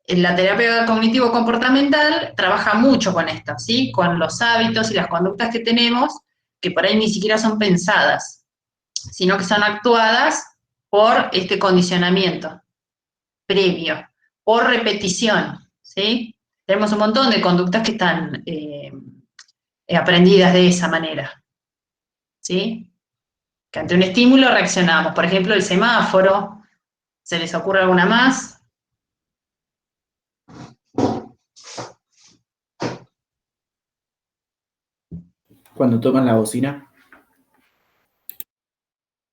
En la terapia cognitivo-comportamental trabaja mucho con esto, ¿sí? Con los hábitos y las conductas que tenemos, que por ahí ni siquiera son pensadas, sino que son actuadas por este condicionamiento previo, por repetición, ¿sí? Tenemos un montón de conductas que están aprendidas de esa manera, ¿sí? Que ante un estímulo reaccionamos. Por ejemplo, el semáforo. ¿Se les ocurre alguna más? Cuando tocan la bocina.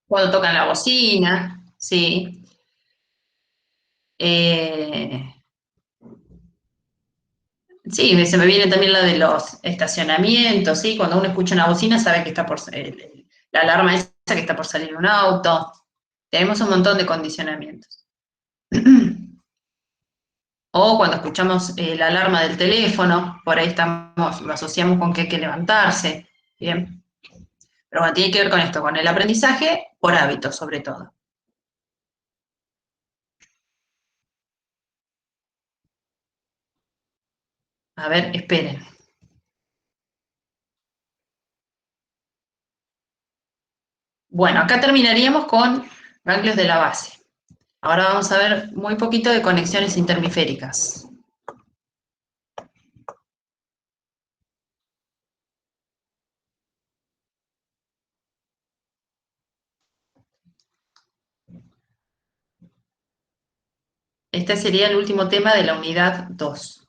Cuando tocan la bocina, sí. Eh, sí, se me viene también la de los estacionamientos, ¿sí? Cuando uno escucha una bocina sabe que está por la alarma esa que está por salir un auto. Tenemos un montón de condicionamientos. O cuando escuchamos la alarma del teléfono, por ahí lo asociamos con que hay que levantarse. Bien. Pero bueno, tiene que ver con esto, con el aprendizaje por hábito, sobre todo. A ver, esperen. Bueno, acá terminaríamos con ganglios de la base. Ahora vamos a ver muy poquito de conexiones intermiféricas. Este sería el último tema de la unidad 2.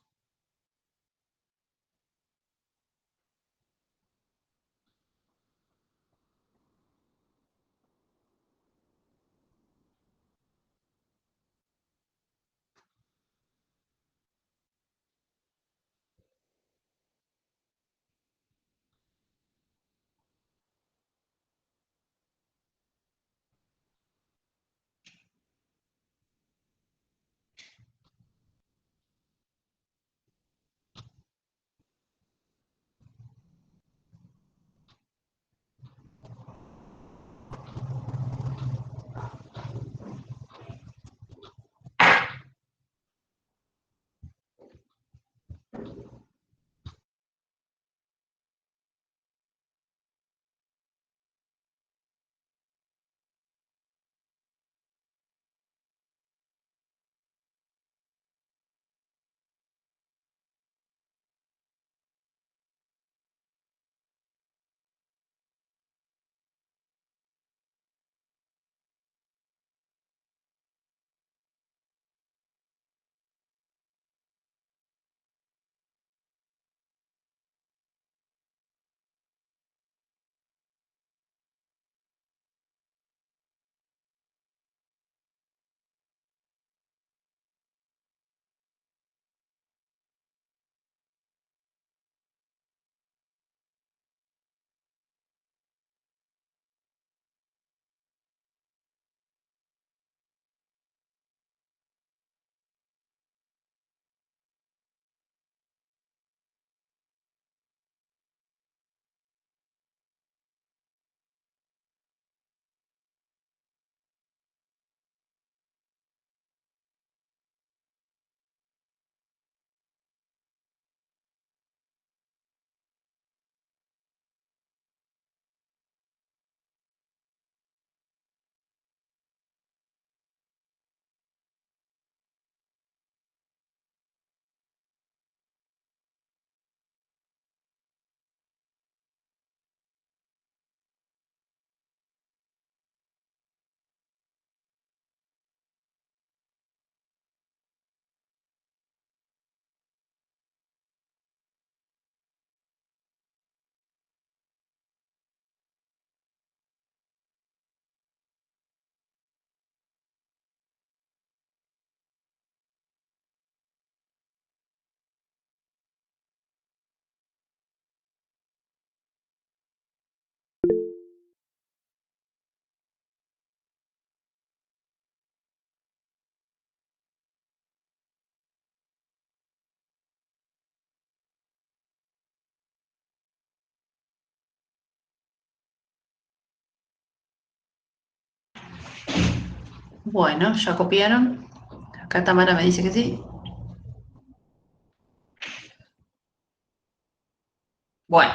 Bueno, ¿ya copiaron? Acá Tamara me dice que sí. Bueno,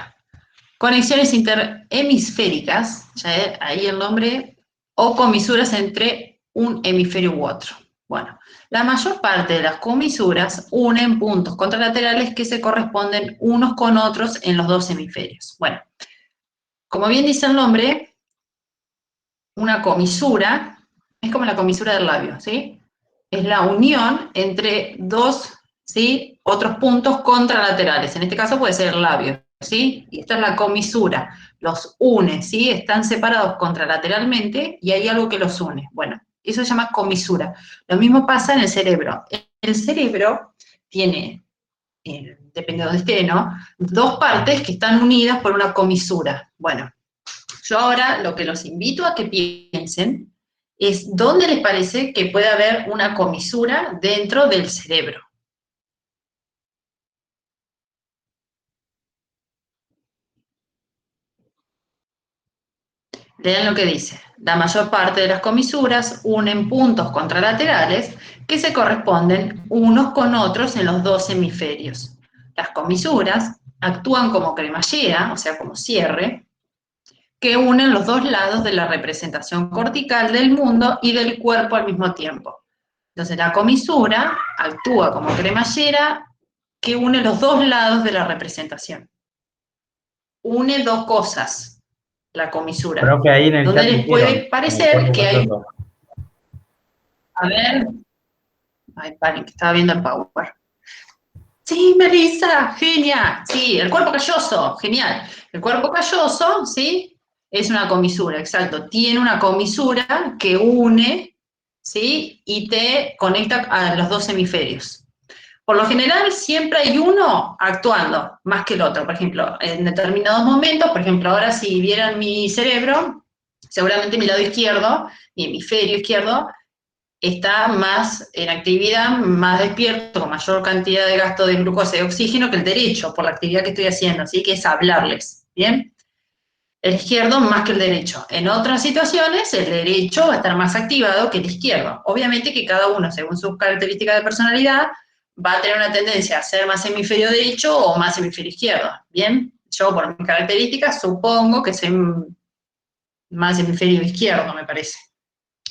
conexiones interhemisféricas, ya ahí el nombre, o comisuras entre un hemisferio u otro. Bueno, la mayor parte de las comisuras unen puntos contralaterales que se corresponden unos con otros en los dos hemisferios. Bueno, como bien dice el nombre, una comisura es como la comisura del labio, ¿sí? Es la unión entre dos, ¿sí?, otros puntos contralaterales. En este caso puede ser el labio, ¿sí? Y esta es la comisura. Los une, ¿sí? Están separados contralateralmente y hay algo que los une. Bueno, eso se llama comisura. Lo mismo pasa en el cerebro. El cerebro tiene, depende de dónde esté, ¿no?, dos partes que están unidas por una comisura. Bueno, yo ahora lo que los invito a que piensen es dónde les parece que puede haber una comisura dentro del cerebro. Lean lo que dice. La mayor parte de las comisuras unen puntos contralaterales que se corresponden unos con otros en los dos hemisferios. Las comisuras actúan como cremallera, o sea, como cierre, que unen los dos lados de la representación cortical del mundo y del cuerpo al mismo tiempo. Entonces, la comisura actúa como cremallera que une los dos lados de la representación. Une dos cosas, la comisura. Creo que ahí en el Donde chat les puede pusieron el parecer cuerpo que hay... calloso. A ver... Ay, paren, que estaba viendo el Power. Sí, Melissa, genial. Sí, el cuerpo calloso, genial. El cuerpo calloso, ¿sí?, es una comisura, exacto. Tiene una comisura que une, ¿sí?, y te conecta a los dos hemisferios. Por lo general, siempre hay uno actuando más que el otro. Por ejemplo, en determinados momentos, por ejemplo, ahora si vieran mi cerebro, seguramente mi lado izquierdo, mi hemisferio izquierdo, está más en actividad, más despierto, con mayor cantidad de gasto de glucosa y de oxígeno que el derecho, por la actividad que estoy haciendo, así que es hablarles, ¿bien? El izquierdo más que el derecho. En otras situaciones, el derecho va a estar más activado que el izquierdo. Obviamente que cada uno, según sus características de personalidad, va a tener una tendencia a ser más hemisferio derecho o más hemisferio izquierdo, ¿bien? Yo, por mis características, supongo que soy más hemisferio izquierdo, me parece.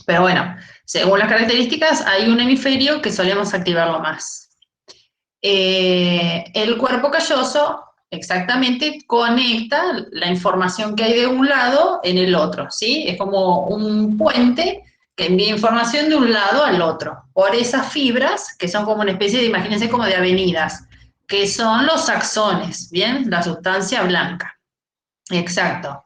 Pero bueno, según las características, hay un hemisferio que solemos activarlo más. El cuerpo calloso exactamente conecta la información que hay de un lado en el otro, ¿sí? Es como un puente que envía información de un lado al otro, por esas fibras que son como una especie de, imagínense, como de avenidas, que son los axones, ¿bien? La sustancia blanca. Exacto.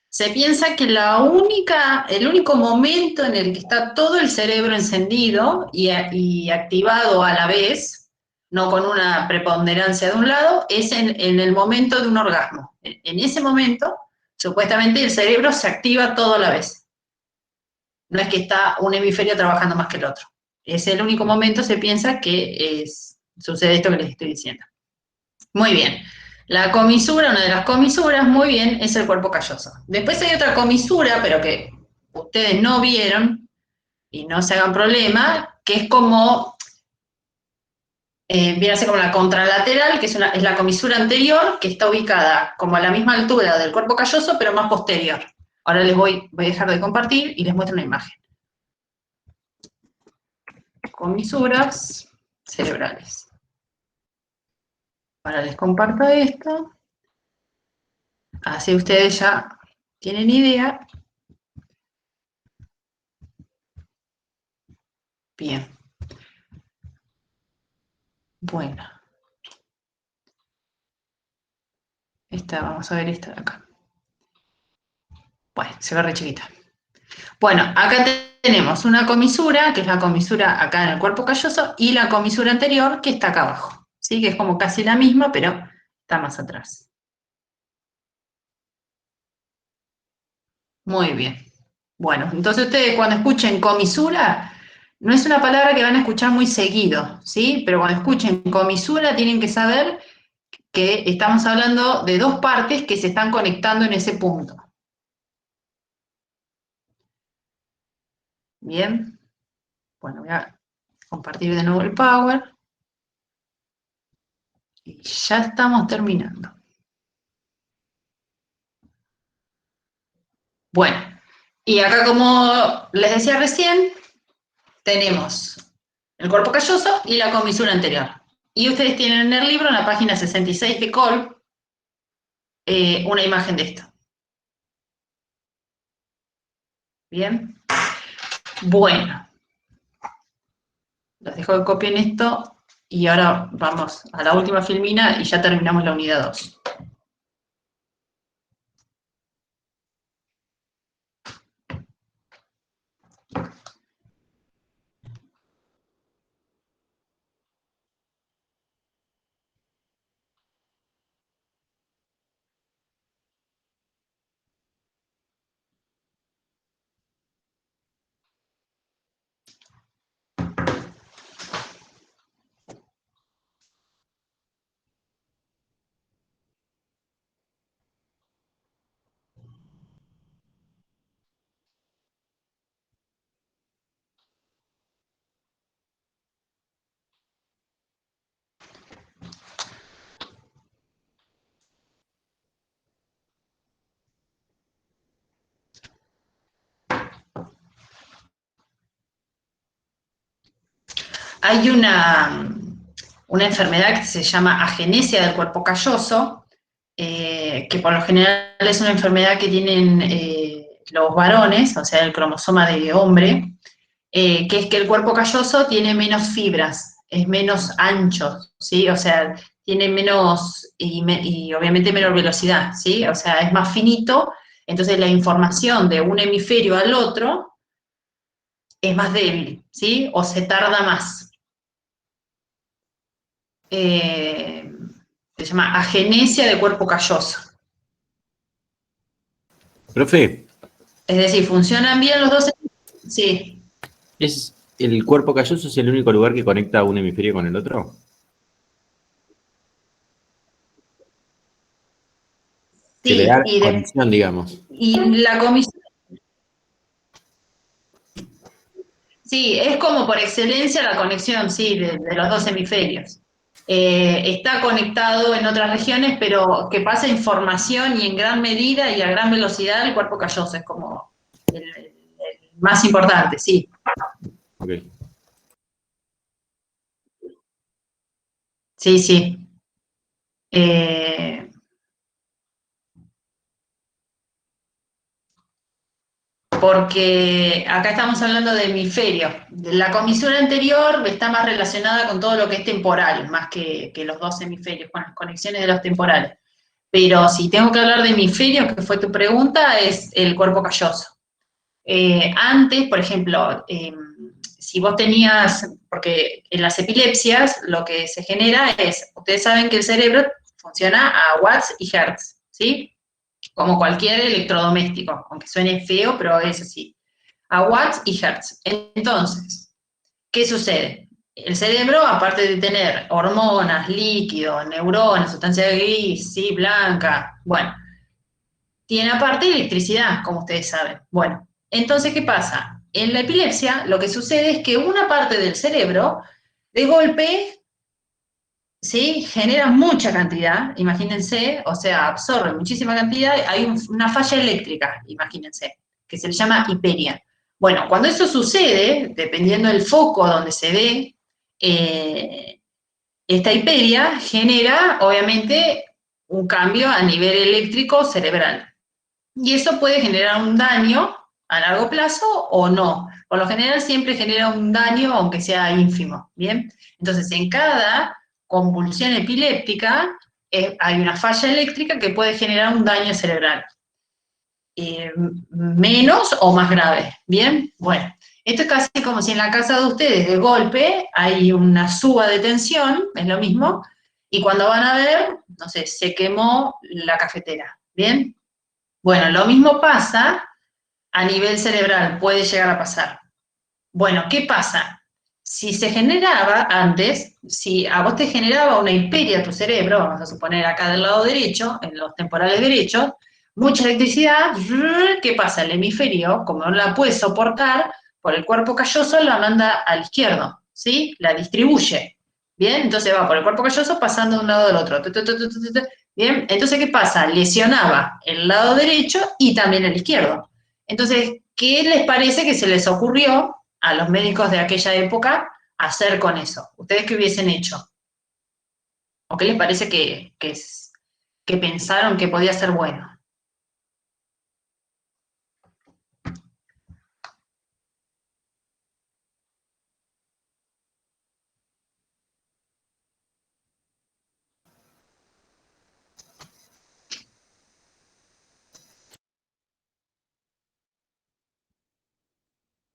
Se piensa que el único momento en el que está todo el cerebro encendido y activado a la vez, no con una preponderancia de un lado, es en el momento de un orgasmo. En ese momento, supuestamente, el cerebro se activa todo a la vez. No es que está un hemisferio trabajando más que el otro. Es el único momento, se piensa, que sucede esto que les estoy diciendo. Muy bien. La comisura, una de las comisuras, muy bien, es el cuerpo calloso. Después hay otra comisura, pero que ustedes no vieron, y no se hagan problema, que es como, viene a ser como la contralateral, que es la comisura anterior, que está ubicada como a la misma altura del cuerpo calloso, pero más posterior. Ahora voy a dejar de compartir y les muestro una imagen. Comisuras cerebrales. Ahora les comparto esto. Así ustedes ya tienen idea. Bien. Bueno. Vamos a ver esta de acá. Bueno, se ve re chiquita. Bueno, acá tenemos una comisura, que es la comisura acá en el cuerpo calloso, y la comisura anterior, que está acá abajo. ¿Sí? Que es como casi la misma, pero está más atrás. Muy bien. Bueno, entonces ustedes cuando escuchen comisura, no es una palabra que van a escuchar muy seguido, ¿sí? Pero cuando escuchen comisura tienen que saber que estamos hablando de dos partes que se están conectando en ese punto. Bien. Bueno, voy a compartir de nuevo el Power. Y ya estamos terminando. Bueno, y acá como les decía recién, tenemos el cuerpo calloso y la comisura anterior. Y ustedes tienen en el libro, en la página 66 de Kolb, una imagen de esto. Bien. Bueno. Los dejo que copien esto y ahora vamos a la última filmina y ya terminamos la unidad 2. Hay una enfermedad que se llama agenesia del cuerpo calloso, que por lo general es una enfermedad que tienen los varones, o sea, el cromosoma de hombre, que es que el cuerpo calloso tiene menos fibras, es menos ancho, ¿sí? O sea, tiene menos, y obviamente menor velocidad, ¿sí? O sea, es más finito, entonces la información de un hemisferio al otro es más débil, ¿sí? O se tarda más. Se llama agenesia de cuerpo calloso. Profe, Es decir, funcionan bien los dos. Sí. ¿es el cuerpo calloso es el único lugar que conecta un hemisferio con el otro? Que le Sí, da conexión, digamos. y la comisión. Sí, es como por excelencia la conexión, sí, de los dos hemisferios. Está conectado en otras regiones, pero que pasa información y en gran medida y a gran velocidad el cuerpo calloso, es como el más importante, sí. Ok. Sí, sí. Porque acá estamos hablando de hemisferio. La comisura anterior está más relacionada con todo lo que es temporal, más que los dos hemisferios, con las conexiones de los temporales. Pero si tengo que hablar de hemisferio, que fue tu pregunta, es el cuerpo calloso. Antes, por ejemplo, si vos tenías, porque en las epilepsias lo que se genera es, ustedes saben que el cerebro funciona a watts y hertz, ¿sí? Como cualquier electrodoméstico, aunque suene feo, pero es así, a watts y hertz. Entonces, ¿qué sucede? El cerebro, aparte de tener hormonas, líquidos, neuronas, sustancia gris, sí, blanca, bueno, tiene aparte electricidad, como ustedes saben. Bueno, entonces, ¿qué pasa? En la epilepsia, lo que sucede es que una parte del cerebro, de golpe, ¿sí? Genera mucha cantidad, imagínense, o sea, absorbe muchísima cantidad, hay una falla eléctrica, imagínense, que se le llama hiperia. Bueno, cuando eso sucede, dependiendo del foco donde se ve, esta hiperia genera, obviamente, un cambio a nivel eléctrico cerebral. Y eso puede generar un daño a largo plazo o no. Por lo general siempre genera un daño, aunque sea ínfimo, ¿bien? Entonces, en cada convulsión epiléptica hay una falla eléctrica que puede generar un daño cerebral. Menos o más grave, ¿bien? Bueno, esto es casi como si en la casa de ustedes de golpe hay una suba de tensión, es lo mismo, y cuando van a ver, no sé, se quemó la cafetera, ¿bien? Bueno, lo mismo pasa a nivel cerebral, puede llegar a pasar. Bueno, ¿qué pasa? Si se generaba antes, si a vos te generaba una hiperia tu cerebro, vamos a suponer acá del lado derecho, en los temporales derechos, mucha electricidad, ¿qué pasa? El hemisferio, como no la puede soportar, por el cuerpo calloso la manda al izquierdo, ¿sí? La distribuye. Bien, entonces va por el cuerpo calloso pasando de un lado al otro. Bien, entonces, ¿qué pasa? Lesionaba el lado derecho y también el izquierdo. Entonces, ¿qué les parece que se les ocurrió a los médicos de aquella época hacer con eso? ¿Ustedes qué hubiesen hecho? ¿O qué les parece que pensaron que podía ser bueno?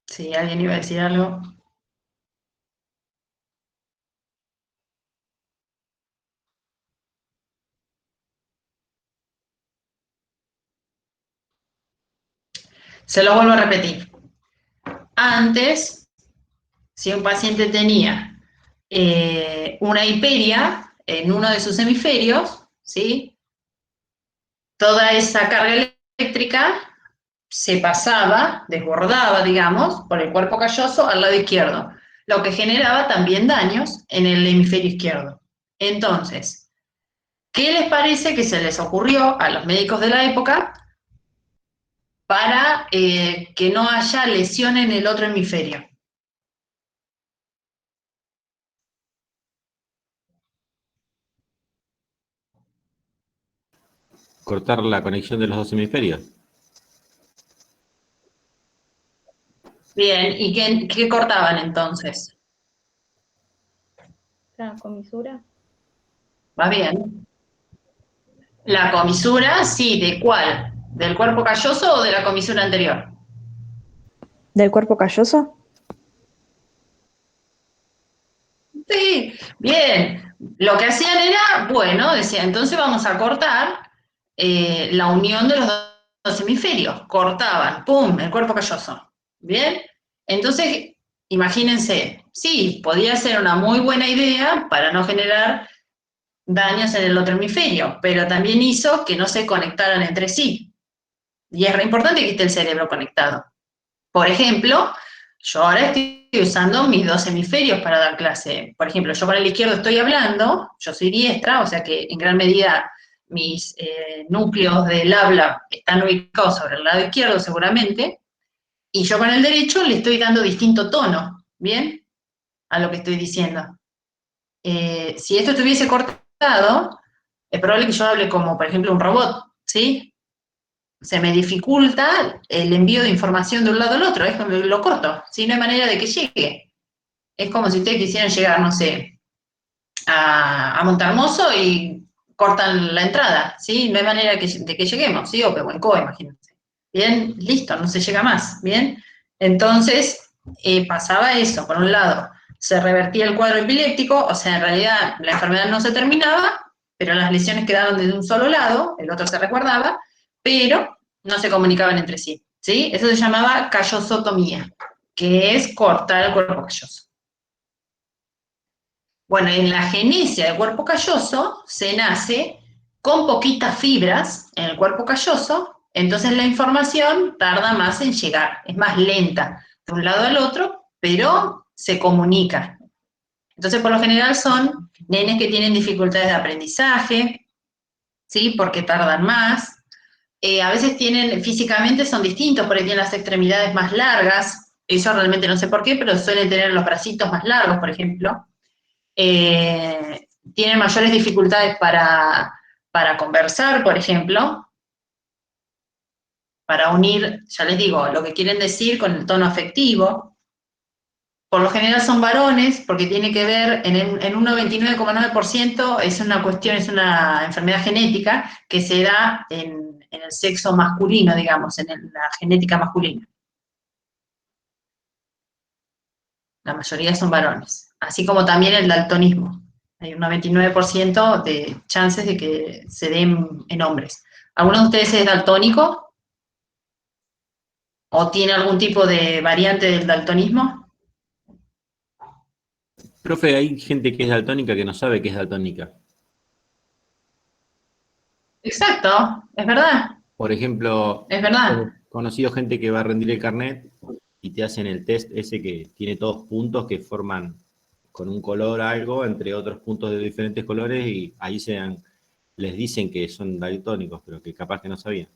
Si alguien iba a decir algo. Se lo vuelvo a repetir. Antes, si un paciente tenía una hiperia en uno de sus hemisferios, ¿sí? Toda esa carga eléctrica se pasaba, desbordaba, digamos, por el cuerpo calloso al lado izquierdo, lo que generaba también daños en el hemisferio izquierdo. Entonces, ¿qué les parece que se les ocurrió a los médicos de la época para que no haya lesión en el otro hemisferio? Cortar la conexión de los dos hemisferios. Bien, ¿y qué cortaban entonces? La comisura. ¿Va bien? La comisura, sí, ¿de cuál? ¿Del cuerpo calloso o de la comisura anterior? ¿Del cuerpo calloso? Sí, bien. Lo que hacían era, bueno, decía, entonces vamos a cortar la unión de los dos hemisferios. Cortaban, ¡pum!, el cuerpo calloso. ¿Bien? Entonces, imagínense, sí, podía ser una muy buena idea para no generar daños en el otro hemisferio, pero también hizo que no se conectaran entre sí. Y es re importante que esté el cerebro conectado. Por ejemplo, yo ahora estoy usando mis dos hemisferios para dar clase. Por ejemplo, yo con el izquierdo estoy hablando, yo soy diestra, o sea que en gran medida mis núcleos del habla están ubicados sobre el lado izquierdo seguramente, y yo con el derecho le estoy dando distinto tono, ¿bien? A lo que estoy diciendo. Si esto estuviese cortado, es probable que yo hable como, por ejemplo, un robot, ¿sí? Se me dificulta el envío de información de un lado al otro, es como lo corto, ¿sí? No hay manera de que llegue. Es como si ustedes quisieran llegar, no sé, a Montermoso y cortan la entrada, ¿sí? No hay manera de que lleguemos, ¿sí? O Pehuencoa, imagínense. Bien, listo, no se llega más, ¿bien? Entonces, pasaba eso, por un lado, se revertía el cuadro epiléptico, o sea, en realidad la enfermedad no se terminaba, pero las lesiones quedaban de un solo lado, el otro se resguardaba, pero no se comunicaban entre sí, ¿sí? Eso se llamaba callosotomía, que es cortar el cuerpo calloso. Bueno, en la genesia del cuerpo calloso se nace con poquitas fibras en el cuerpo calloso, entonces la información tarda más en llegar, es más lenta de un lado al otro, pero se comunica. Entonces, por lo general son nenes que tienen dificultades de aprendizaje, ¿sí? Porque tardan más. A veces físicamente son distintos, porque tienen las extremidades más largas, eso realmente no sé por qué, pero suelen tener los bracitos más largos, por ejemplo. Tienen mayores dificultades para conversar, por ejemplo, para unir, ya les digo, lo que quieren decir con el tono afectivo. Por lo general son varones, porque tiene que ver, en un 99,9% es una cuestión, es una enfermedad genética que se da en el sexo masculino, digamos, en la genética masculina. La mayoría son varones, así como también el daltonismo. Hay un 99% de chances de que se den en hombres. ¿Alguno de ustedes es daltónico? ¿O tiene algún tipo de variante del daltonismo? Profe, hay gente que es daltónica que no sabe que es daltónica. Exacto, es verdad, Por ejemplo, es verdad. he conocido gente que va a rendir el carnet y te hacen el test ese que tiene todos puntos que forman con un color algo, entre otros puntos de diferentes colores, y ahí les dicen que son daltónicos, pero que capaz que no sabían.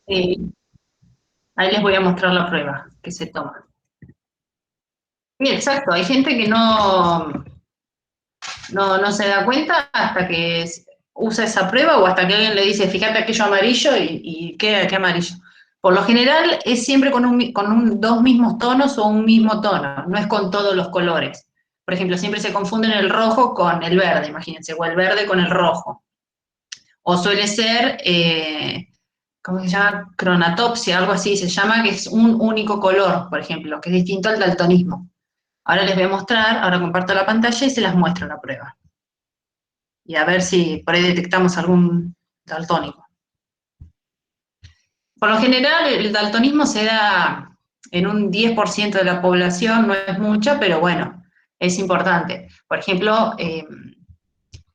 Ahí les voy a mostrar la prueba que se toma. Sí, exacto, hay gente que no se da cuenta hasta que usa esa prueba o hasta que alguien le dice, fíjate aquello amarillo y ¿qué amarillo? Por lo general es siempre con dos mismos tonos o un mismo tono, no es con todos los colores. Por ejemplo, siempre se confunden el rojo con el verde, imagínense, o el verde con el rojo. O suele ser, ¿cómo se llama? Cronatopsia, algo así se llama, que es un único color, por ejemplo, que es distinto al daltonismo. Ahora les voy a mostrar, ahora comparto la pantalla y se las muestro la prueba. Y a ver si por ahí detectamos algún daltónico. Por lo general, el daltonismo se da en un 10% de la población, no es mucho, pero bueno, es importante. Por ejemplo,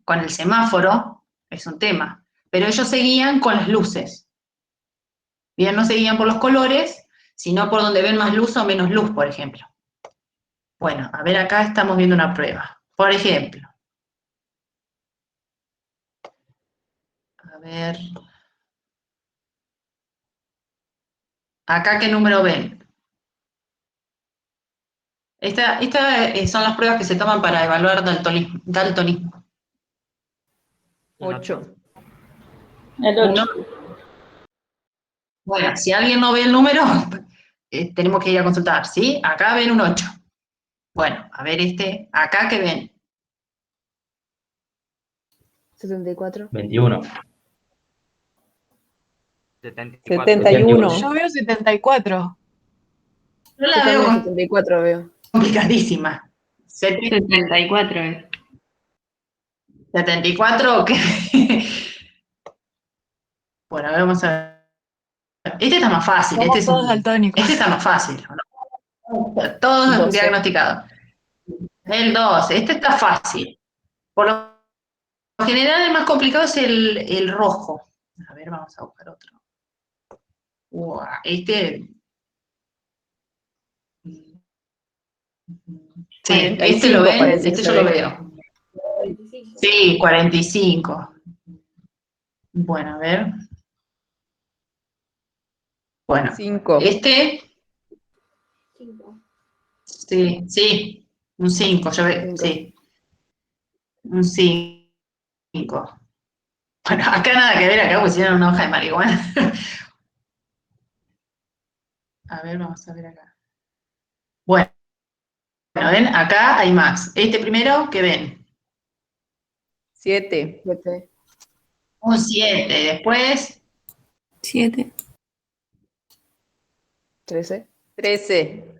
con el semáforo es un tema, pero ellos seguían con las luces. Bien, no seguían por los colores, sino por donde ven más luz o menos luz, por ejemplo. Bueno, a ver, acá estamos viendo una prueba. Por ejemplo, a ver. Acá, ¿qué número ven? Estas son las pruebas que se toman para evaluar daltonismo. 8. El 8. Bueno, si alguien no ve el número, tenemos que ir a consultar, ¿sí? Acá ven un 8. Bueno, a ver acá ¿qué ven? 74. 21. 71. Yo veo 74. Yo Yo la veo también 74 veo. complicadísima. 74 es. 74, ¿qué? Bueno, a ver, vamos a ver. Este está más fácil. Somos todos daltónicos. Este está más fácil, ¿no? Todos 12. diagnosticados. El 12, este está fácil. Por lo general el más complicado es el rojo. A ver, vamos a buscar otro. Este... Sí, este lo ven, parece este que yo se lo ve. veo. Sí, 45. Bueno, a ver. Bueno, 5. este... Sí, un 5, yo veo, sí. Un 5. Bueno, acá nada que ver, acá pusieron una hoja de marihuana. A ver, vamos a ver acá. Bueno, ven, acá hay más. Este primero, ¿qué ven? 7. Un 7, después... 7. 13. 13.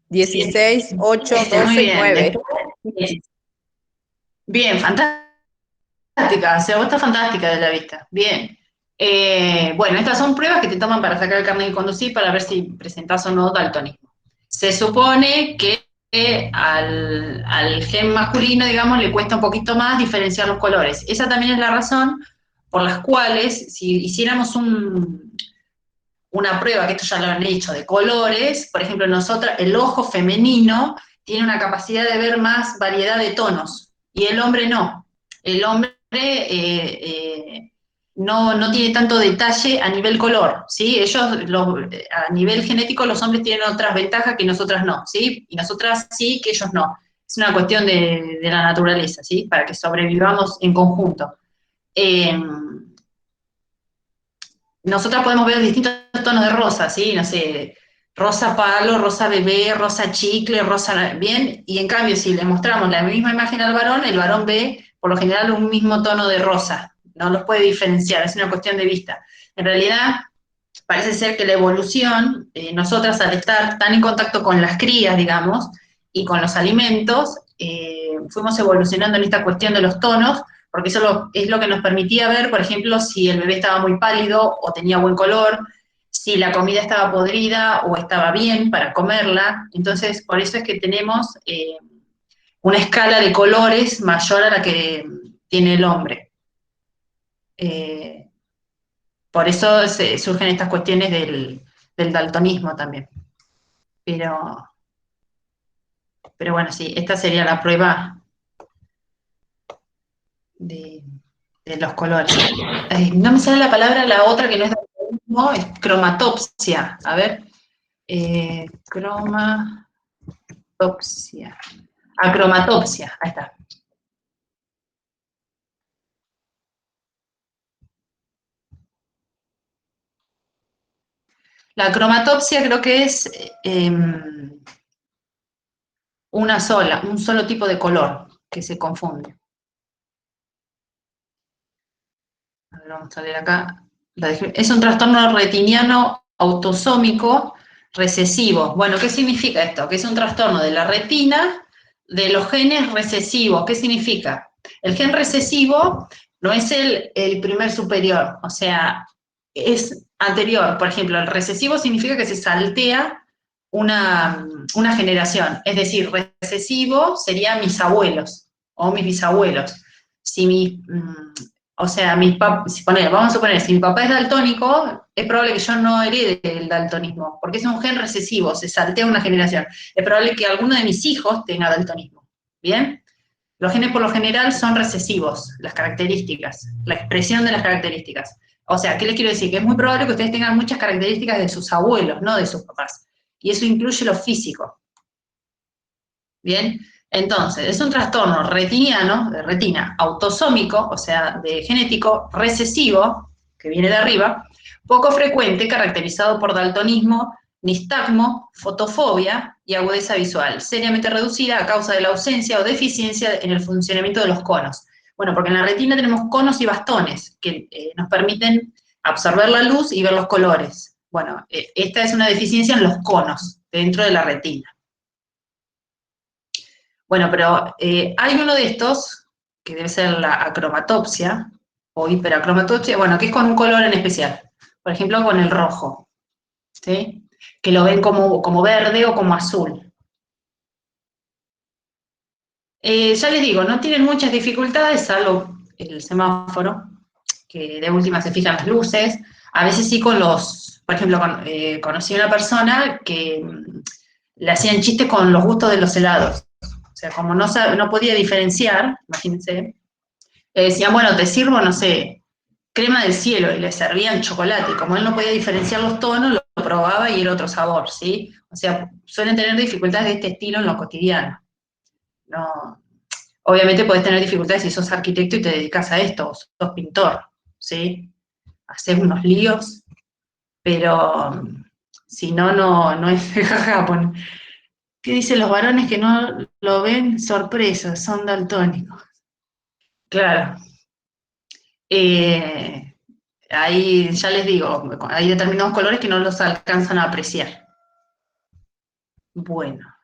16, 8, Muy 12, bien. 9. Bien, fantástica, o sea, vos estás fantástica de la vista. Bien. Bueno, estas son pruebas que te toman para sacar el carnet de conducir para ver si presentás o no daltonismo. Se supone que al gen masculino, digamos, le cuesta un poquito más diferenciar los colores. Esa también es la razón por las cuales, si hiciéramos una prueba, que esto ya lo han hecho, de colores, por ejemplo, nosotras, el ojo femenino tiene una capacidad de ver más variedad de tonos, y el hombre no. El hombre no tiene tanto detalle a nivel color, ¿sí? Ellos, a nivel genético, los hombres tienen otras ventajas que nosotras no, ¿sí? Y nosotras sí, que ellos no. Es una cuestión de la naturaleza, ¿sí? Para que sobrevivamos en conjunto. Nosotras podemos ver distintos tonos de rosa, ¿sí? No sé, rosa palo, rosa bebé, rosa chicle, rosa... Bien, y en cambio, si le mostramos la misma imagen al varón, el varón ve, por lo general, un mismo tono de rosa. No los puede diferenciar, es una cuestión de vista. En realidad, parece ser que la evolución, nosotras al estar tan en contacto con las crías, digamos, y con los alimentos, fuimos evolucionando en esta cuestión de los tonos, porque eso es lo que nos permitía ver, por ejemplo, si el bebé estaba muy pálido o tenía buen color, si la comida estaba podrida o estaba bien para comerla. Entonces, por eso es que tenemos una escala de colores mayor a la que tiene el hombre. Por eso surgen estas cuestiones del daltonismo también. Pero bueno, sí, esta sería la prueba de los colores. No me sale la palabra, la otra que no es daltonismo, es cromatopsia. A ver, cromatopsia. Acromatopsia, ahí está. La cromatopsia creo que es un solo tipo de color que se confunde. A ver, vamos a leer acá. Es un trastorno retiniano autosómico recesivo. Bueno, ¿qué significa esto? Que es un trastorno de la retina de los genes recesivos. ¿Qué significa? El gen recesivo no es el primer superior, o sea, es anterior. Por ejemplo, el recesivo significa que se saltea una generación. Es decir, recesivo serían mis abuelos o mis bisabuelos. Si o sea, vamos a suponer, si mi papá es daltónico, es probable que yo no herede el daltonismo, porque es un gen recesivo, se saltea una generación. Es probable que alguno de mis hijos tenga daltonismo. ¿Bien? Los genes por lo general son recesivos, las características, la expresión de las características. O sea, ¿qué les quiero decir? Que es muy probable que ustedes tengan muchas características de sus abuelos, no de sus papás. Y eso incluye lo físico. ¿Bien? Entonces, es un trastorno retiniano, de retina, autosómico, o sea, de genético recesivo, que viene de arriba, poco frecuente, caracterizado por daltonismo, nistagmo, fotofobia y agudeza visual, seriamente reducida a causa de la ausencia o deficiencia en el funcionamiento de los conos. Bueno, porque en la retina tenemos conos y bastones que nos permiten absorber la luz y ver los colores. Bueno, esta es una deficiencia en los conos dentro de la retina. Bueno, pero hay uno de estos, que debe ser la acromatopsia, o hiperacromatopsia, bueno, que es con un color en especial. Por ejemplo, con el rojo, ¿sí? Que lo ven como verde o como azul. Ya les digo, no tienen muchas dificultades, salvo el semáforo, que de última se fijan las luces. A veces sí por ejemplo, conocí a una persona que le hacían chistes con los gustos de los helados. O sea, como no podía diferenciar, imagínense, le decían, bueno, te sirvo, no sé, crema del cielo, y le servían chocolate, y como él no podía diferenciar los tonos, lo probaba y era otro sabor, ¿sí? O sea, suelen tener dificultades de este estilo en lo cotidiano. No, obviamente podés tener dificultades si sos arquitecto y te dedicas a esto, o sos pintor, ¿sí? Haces unos líos, pero si no, no es ¿qué dicen los varones que no lo ven? Sorpresa, son daltónicos. Claro. Ahí ya les digo, hay determinados colores que no los alcanzan a apreciar. Bueno,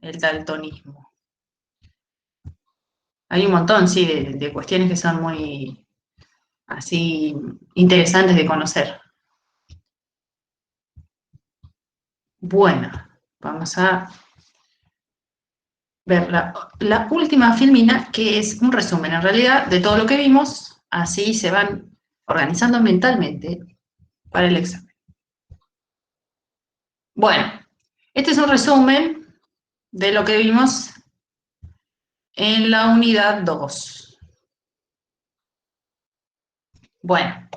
el daltonismo. Hay un montón, sí, de cuestiones que son muy, así, interesantes de conocer. Bueno, vamos a ver la última filmina, que es un resumen, en realidad, de todo lo que vimos, así se van organizando mentalmente para el examen. Bueno, este es un resumen de lo que vimos en la unidad 2. Bueno,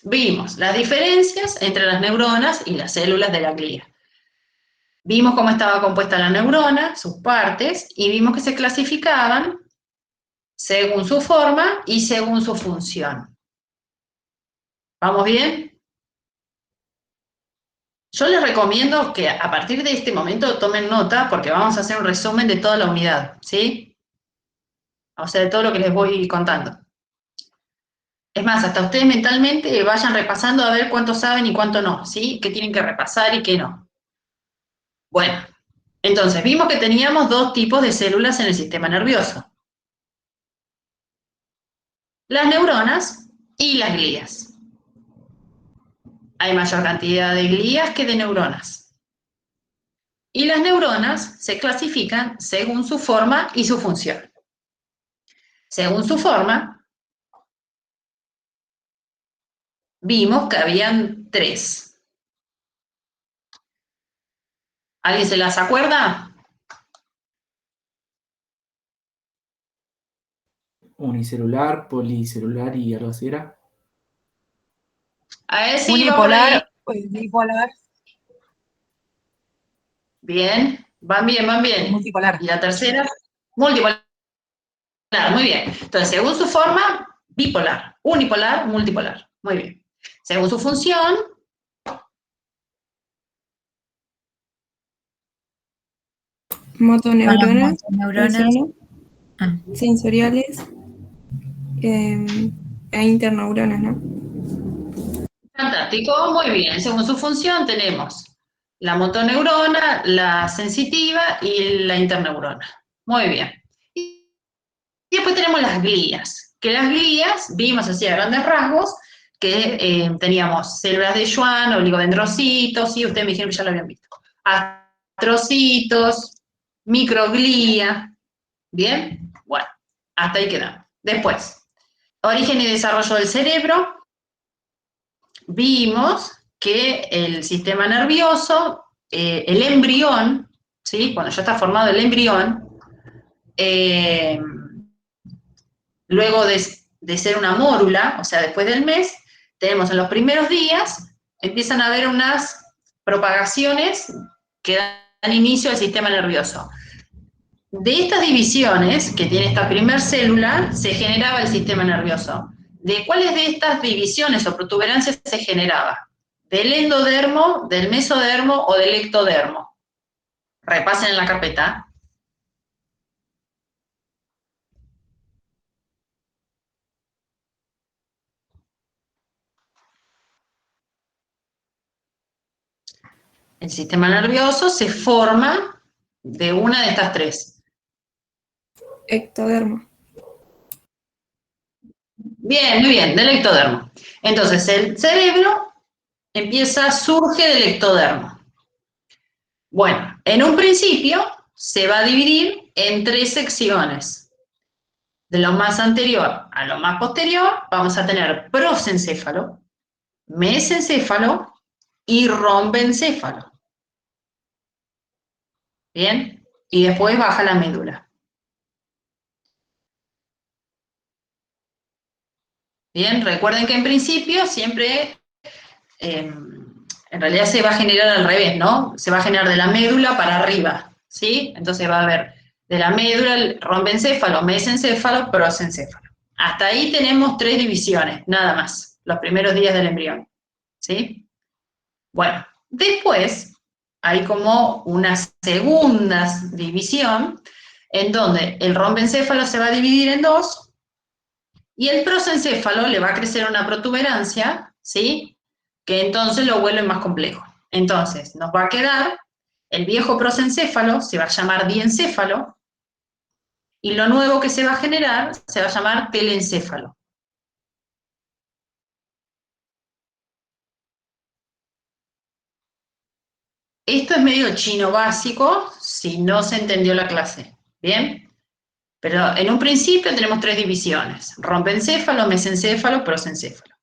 vimos las diferencias entre las neuronas y las células de la glía. Vimos cómo estaba compuesta la neurona, sus partes, y vimos que se clasificaban según su forma y según su función. ¿Vamos bien? Yo les recomiendo que a partir de este momento tomen nota porque vamos a hacer un resumen de toda la unidad, ¿sí? O sea, de todo lo que les voy contando. Es más, hasta ustedes mentalmente vayan repasando a ver cuánto saben y cuánto no, ¿sí? Qué tienen que repasar y qué no. Bueno, entonces vimos que teníamos dos tipos de células en el sistema nervioso. Las neuronas y las glías. Hay mayor cantidad de glías que de neuronas. Y las neuronas se clasifican según su forma y su función. Según su forma, vimos que habían tres. ¿Alguien se las acuerda? Unicelular, policelular y algo así era. A ver si va por ahí. Unipolar, bipolar, Bien, van bien, van bien. multipolar. ¿Y la tercera? Multipolar, muy bien. Entonces, según su forma, bipolar, unipolar, multipolar. Muy bien. Según su función, Motoneuronas, Neuronas. mencionó, Ah. sensoriales e interneuronas, ¿no? fantástico, muy bien. Según su función tenemos la motoneurona, la sensitiva y la interneurona. Muy bien. Y después tenemos las glías, que las glías, vimos así a grandes rasgos, que teníamos células de Schwann, oligodendrocitos, y ustedes me dijeron que ya lo habían visto. Astrocitos, microglía. ¿Bien? Bueno, hasta ahí quedamos. Después, origen y desarrollo del cerebro. Vimos que el sistema nervioso, el embrión, ¿sí? Cuando ya está formado el embrión, luego de ser una mórula, o sea, después del mes, tenemos en los primeros días, empiezan a haber unas propagaciones que dan inicio al sistema nervioso. De estas divisiones que tiene esta primer célula, se generaba el sistema nervioso. ¿De cuáles de estas divisiones o protuberancias se generaba? ¿Del endodermo, del mesodermo o del ectodermo? Repasen en la carpeta. El sistema nervioso se forma de una de estas tres. Ectodermo. Bien, muy bien, del ectodermo. Entonces, el cerebro surge del ectodermo. Bueno, en un principio se va a dividir en tres secciones. De lo más anterior a lo más posterior, vamos a tener prosencéfalo, mesencéfalo y rombencéfalo. ¿Bien? Y después baja la médula. Bien, recuerden que en principio siempre, en realidad se va a generar al revés, ¿no? Se va a generar de la médula para arriba, ¿sí? Entonces va a haber de la médula el rombencéfalo, mesencéfalo, prosencéfalo. Hasta ahí tenemos tres divisiones, nada más, los primeros días del embrión, ¿sí? Bueno, después hay como una segunda división en donde el rombencéfalo se va a dividir en dos y el prosencéfalo le va a crecer una protuberancia, ¿sí? Que entonces lo vuelve más complejo. Entonces, nos va a quedar el viejo prosencéfalo, se va a llamar diencéfalo, y lo nuevo que se va a generar se va a llamar telencéfalo. Esto es medio chino básico, si no se entendió la clase, ¿bien? Pero en un principio tenemos tres divisiones: rombencéfalo, mesencéfalo, prosencéfalo.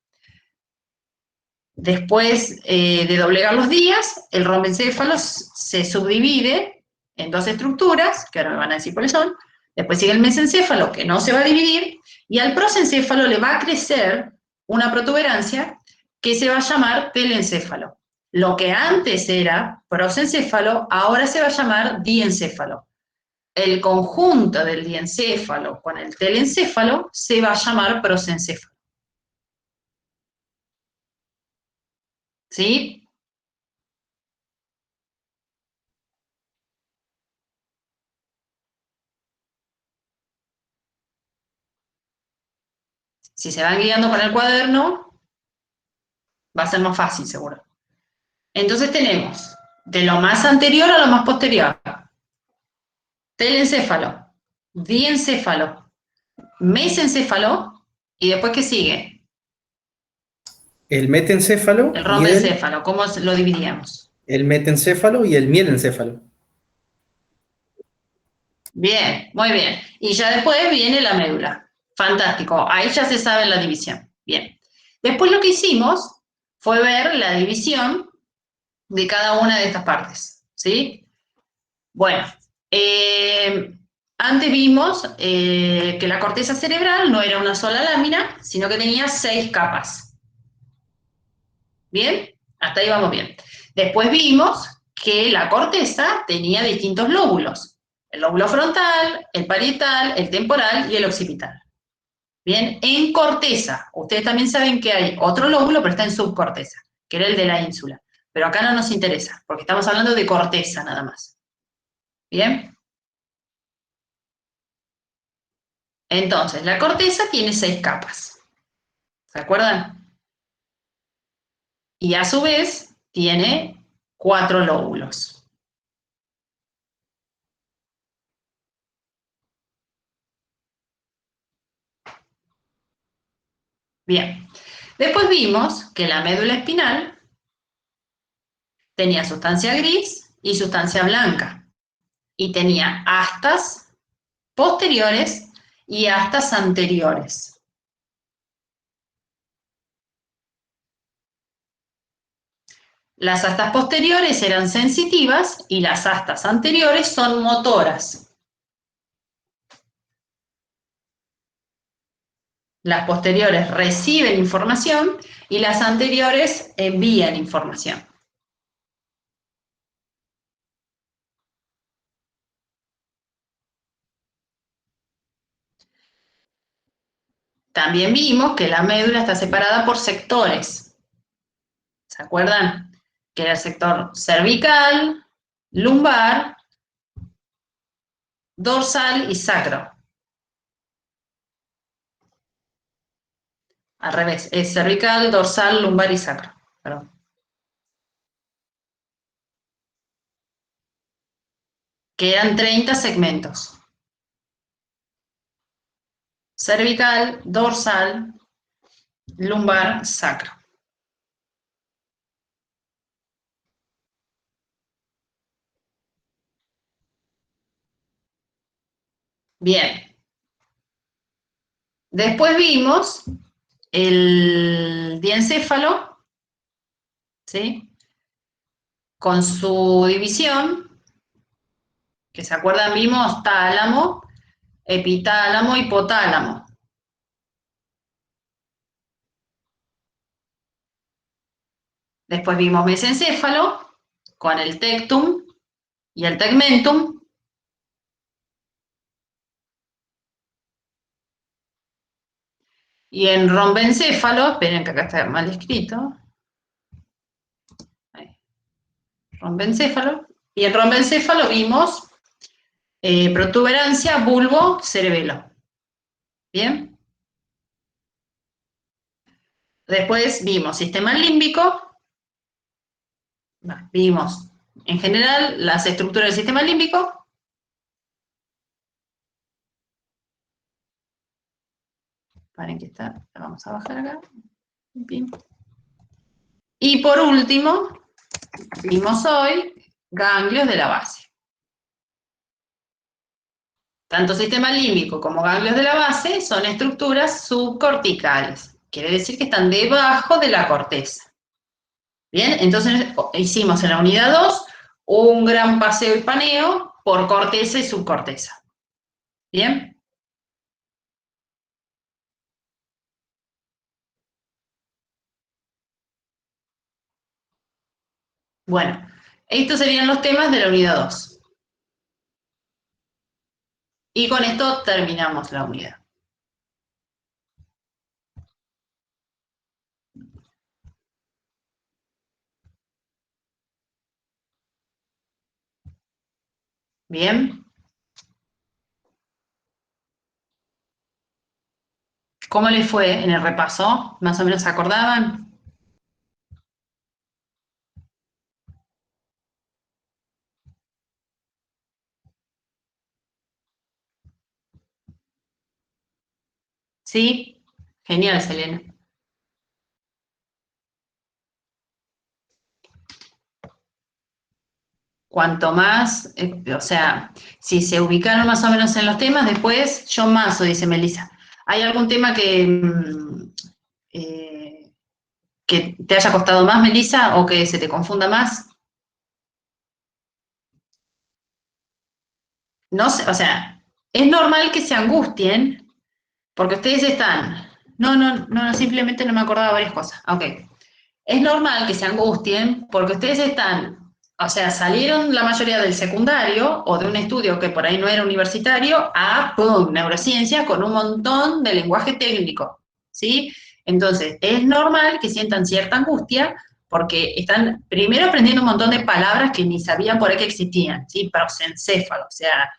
Después de doblegar los días, el rombencéfalo se subdivide en dos estructuras, que ahora me van a decir cuáles son. Después sigue el mesencéfalo, que no se va a dividir, y al prosencéfalo le va a crecer una protuberancia que se va a llamar telencéfalo. Lo que antes era prosencéfalo, ahora se va a llamar diencéfalo. El conjunto del diencéfalo con el telencéfalo se va a llamar prosencéfalo. ¿Sí? Si se van guiando con el cuaderno, va a ser más fácil, seguro. Entonces tenemos de lo más anterior a lo más posterior: telencéfalo, diencéfalo, mesencéfalo, y después, ¿qué sigue? El metencéfalo El y rombencéfalo. ¿Cómo lo dividíamos? el metencéfalo y el mielencéfalo. Bien, muy bien. Y ya después viene la médula. Fantástico. Ahí ya se sabe la división. Bien. Después lo que hicimos fue ver la división de cada una de estas partes, ¿sí? Bueno, antes vimos que la corteza cerebral no era una sola lámina, sino que tenía 6 capas. ¿Bien? Hasta ahí vamos bien. Después vimos que la corteza tenía distintos lóbulos. El lóbulo frontal, el parietal, el temporal y el occipital. Bien, en corteza, ustedes también saben que hay otro lóbulo, pero está en subcorteza, que era el de la ínsula. Pero acá no nos interesa, porque estamos hablando de corteza nada más. ¿Bien? Entonces, la corteza tiene 6 capas. ¿Se acuerdan? Y a su vez, tiene 4 lóbulos. Bien. Después vimos que la médula espinal tenía sustancia gris y sustancia blanca. Y tenía astas posteriores y astas anteriores. Las astas posteriores eran sensitivas y las astas anteriores son motoras. Las posteriores reciben información y las anteriores envían información. También vimos que la médula está separada por sectores. ¿Se acuerdan? Que era el sector cervical, lumbar, dorsal y sacro. Al revés, es cervical, dorsal, lumbar y sacro. Perdón. Quedan 30 segmentos. Cervical, dorsal, lumbar, sacro. Bien. Después vimos el diencéfalo, ¿sí? Con su división, que se acuerdan, vimos tálamo, epitálamo, hipotálamo. Después vimos mesencéfalo, con el tectum y el tegmentum. Y en rombencéfalo, esperen que acá está mal escrito. Ahí. Rombencéfalo. Y en rombencéfalo vimos protuberancia, bulbo, cerebelo. ¿Bien? Después vimos sistema límbico. Vimos en general las estructuras del sistema límbico. Paren que está, la vamos a bajar acá. Y por último, vimos hoy ganglios de la base. Tanto sistema límbico como ganglios de la base son estructuras subcorticales. Quiere decir que están debajo de la corteza. Bien, entonces hicimos en la unidad 2 un gran paseo y paneo por corteza y subcorteza. Bien. Bueno, estos serían los temas de la unidad 2. Y con esto terminamos la unidad. Bien. ¿Cómo les fue en el repaso? ¿Más o menos se acordaban? ¿Sí? Genial, Selena. Cuanto más, o sea, si se ubicaron más o menos en los temas, después yo mazo, dice Melissa. ¿Hay algún tema que te haya costado más, Melissa, o que se te confunda más? no sé, o sea, es normal que se angustien porque ustedes están, no, simplemente no me acordaba varias cosas. Ok. Es normal que se angustien porque ustedes están, o sea, salieron la mayoría del secundario o de un estudio que por ahí no era universitario a, ¡pum!, neurociencia con un montón de lenguaje técnico, ¿sí? Entonces, es normal que sientan cierta angustia porque están primero aprendiendo un montón de palabras que ni sabían por ahí que existían, ¿sí? Prosencéfalo, o sea,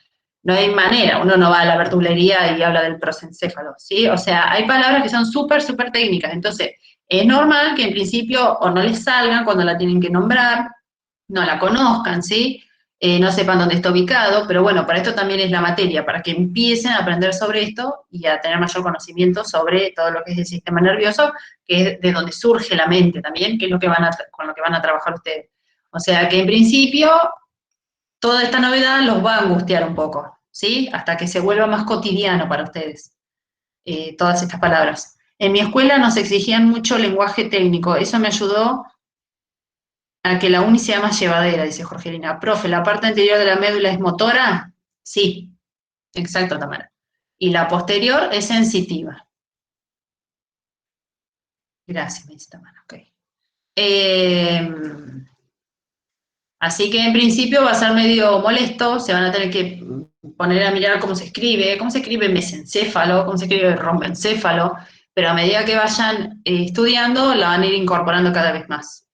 no hay manera, uno no va a la verdulería y habla del prosencéfalo, ¿sí? O sea, hay palabras que son súper técnicas, entonces es normal que en principio o no les salgan cuando la tienen que nombrar, no la conozcan, ¿sí? No sepan dónde está ubicado, pero bueno, para esto también es la materia, para que empiecen a aprender sobre esto y a tener mayor conocimiento sobre todo lo que es el sistema nervioso, que es de donde surge la mente también, que es lo que con lo que van a trabajar ustedes. O sea que en principio toda esta novedad los va a angustiar un poco, ¿sí? Hasta que se vuelva más cotidiano para ustedes, todas estas palabras. En mi escuela nos exigían mucho lenguaje técnico, eso me ayudó a que la uni sea más llevadera, dice Jorgelina. Profe, ¿la parte anterior de la médula es motora? Sí, exacto, Tamara. Y la posterior es sensitiva. Gracias, me dice Tamara, ok. Así que en principio va a ser medio molesto, se van a tener que poner a mirar cómo se escribe mesencéfalo, cómo se escribe rombencéfalo, pero a medida que vayan estudiando, la van a ir incorporando cada vez más.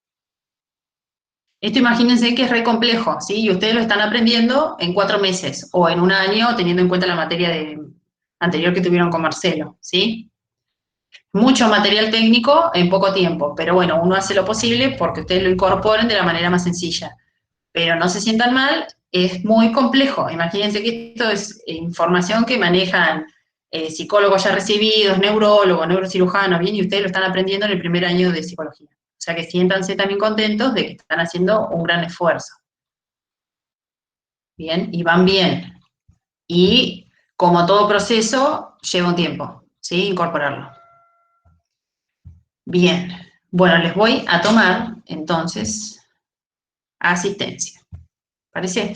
Esto imagínense que es re complejo, ¿sí? Y ustedes lo están aprendiendo en 4 meses, o en un año, teniendo en cuenta la materia anterior que tuvieron con Marcelo, ¿sí? Mucho material técnico en poco tiempo, pero bueno, uno hace lo posible porque ustedes lo incorporen de la manera más sencilla. Pero no se sientan mal, es muy complejo. Imagínense que esto es información que manejan psicólogos ya recibidos, neurólogos, neurocirujanos, bien, y ustedes lo están aprendiendo en el primer año de psicología. O sea que siéntanse también contentos de que están haciendo un gran esfuerzo. Bien, y van bien. Y como todo proceso, lleva un tiempo, ¿sí? Incorporarlo. Bien, bueno, les voy a tomar entonces asistencia. ¿Parece?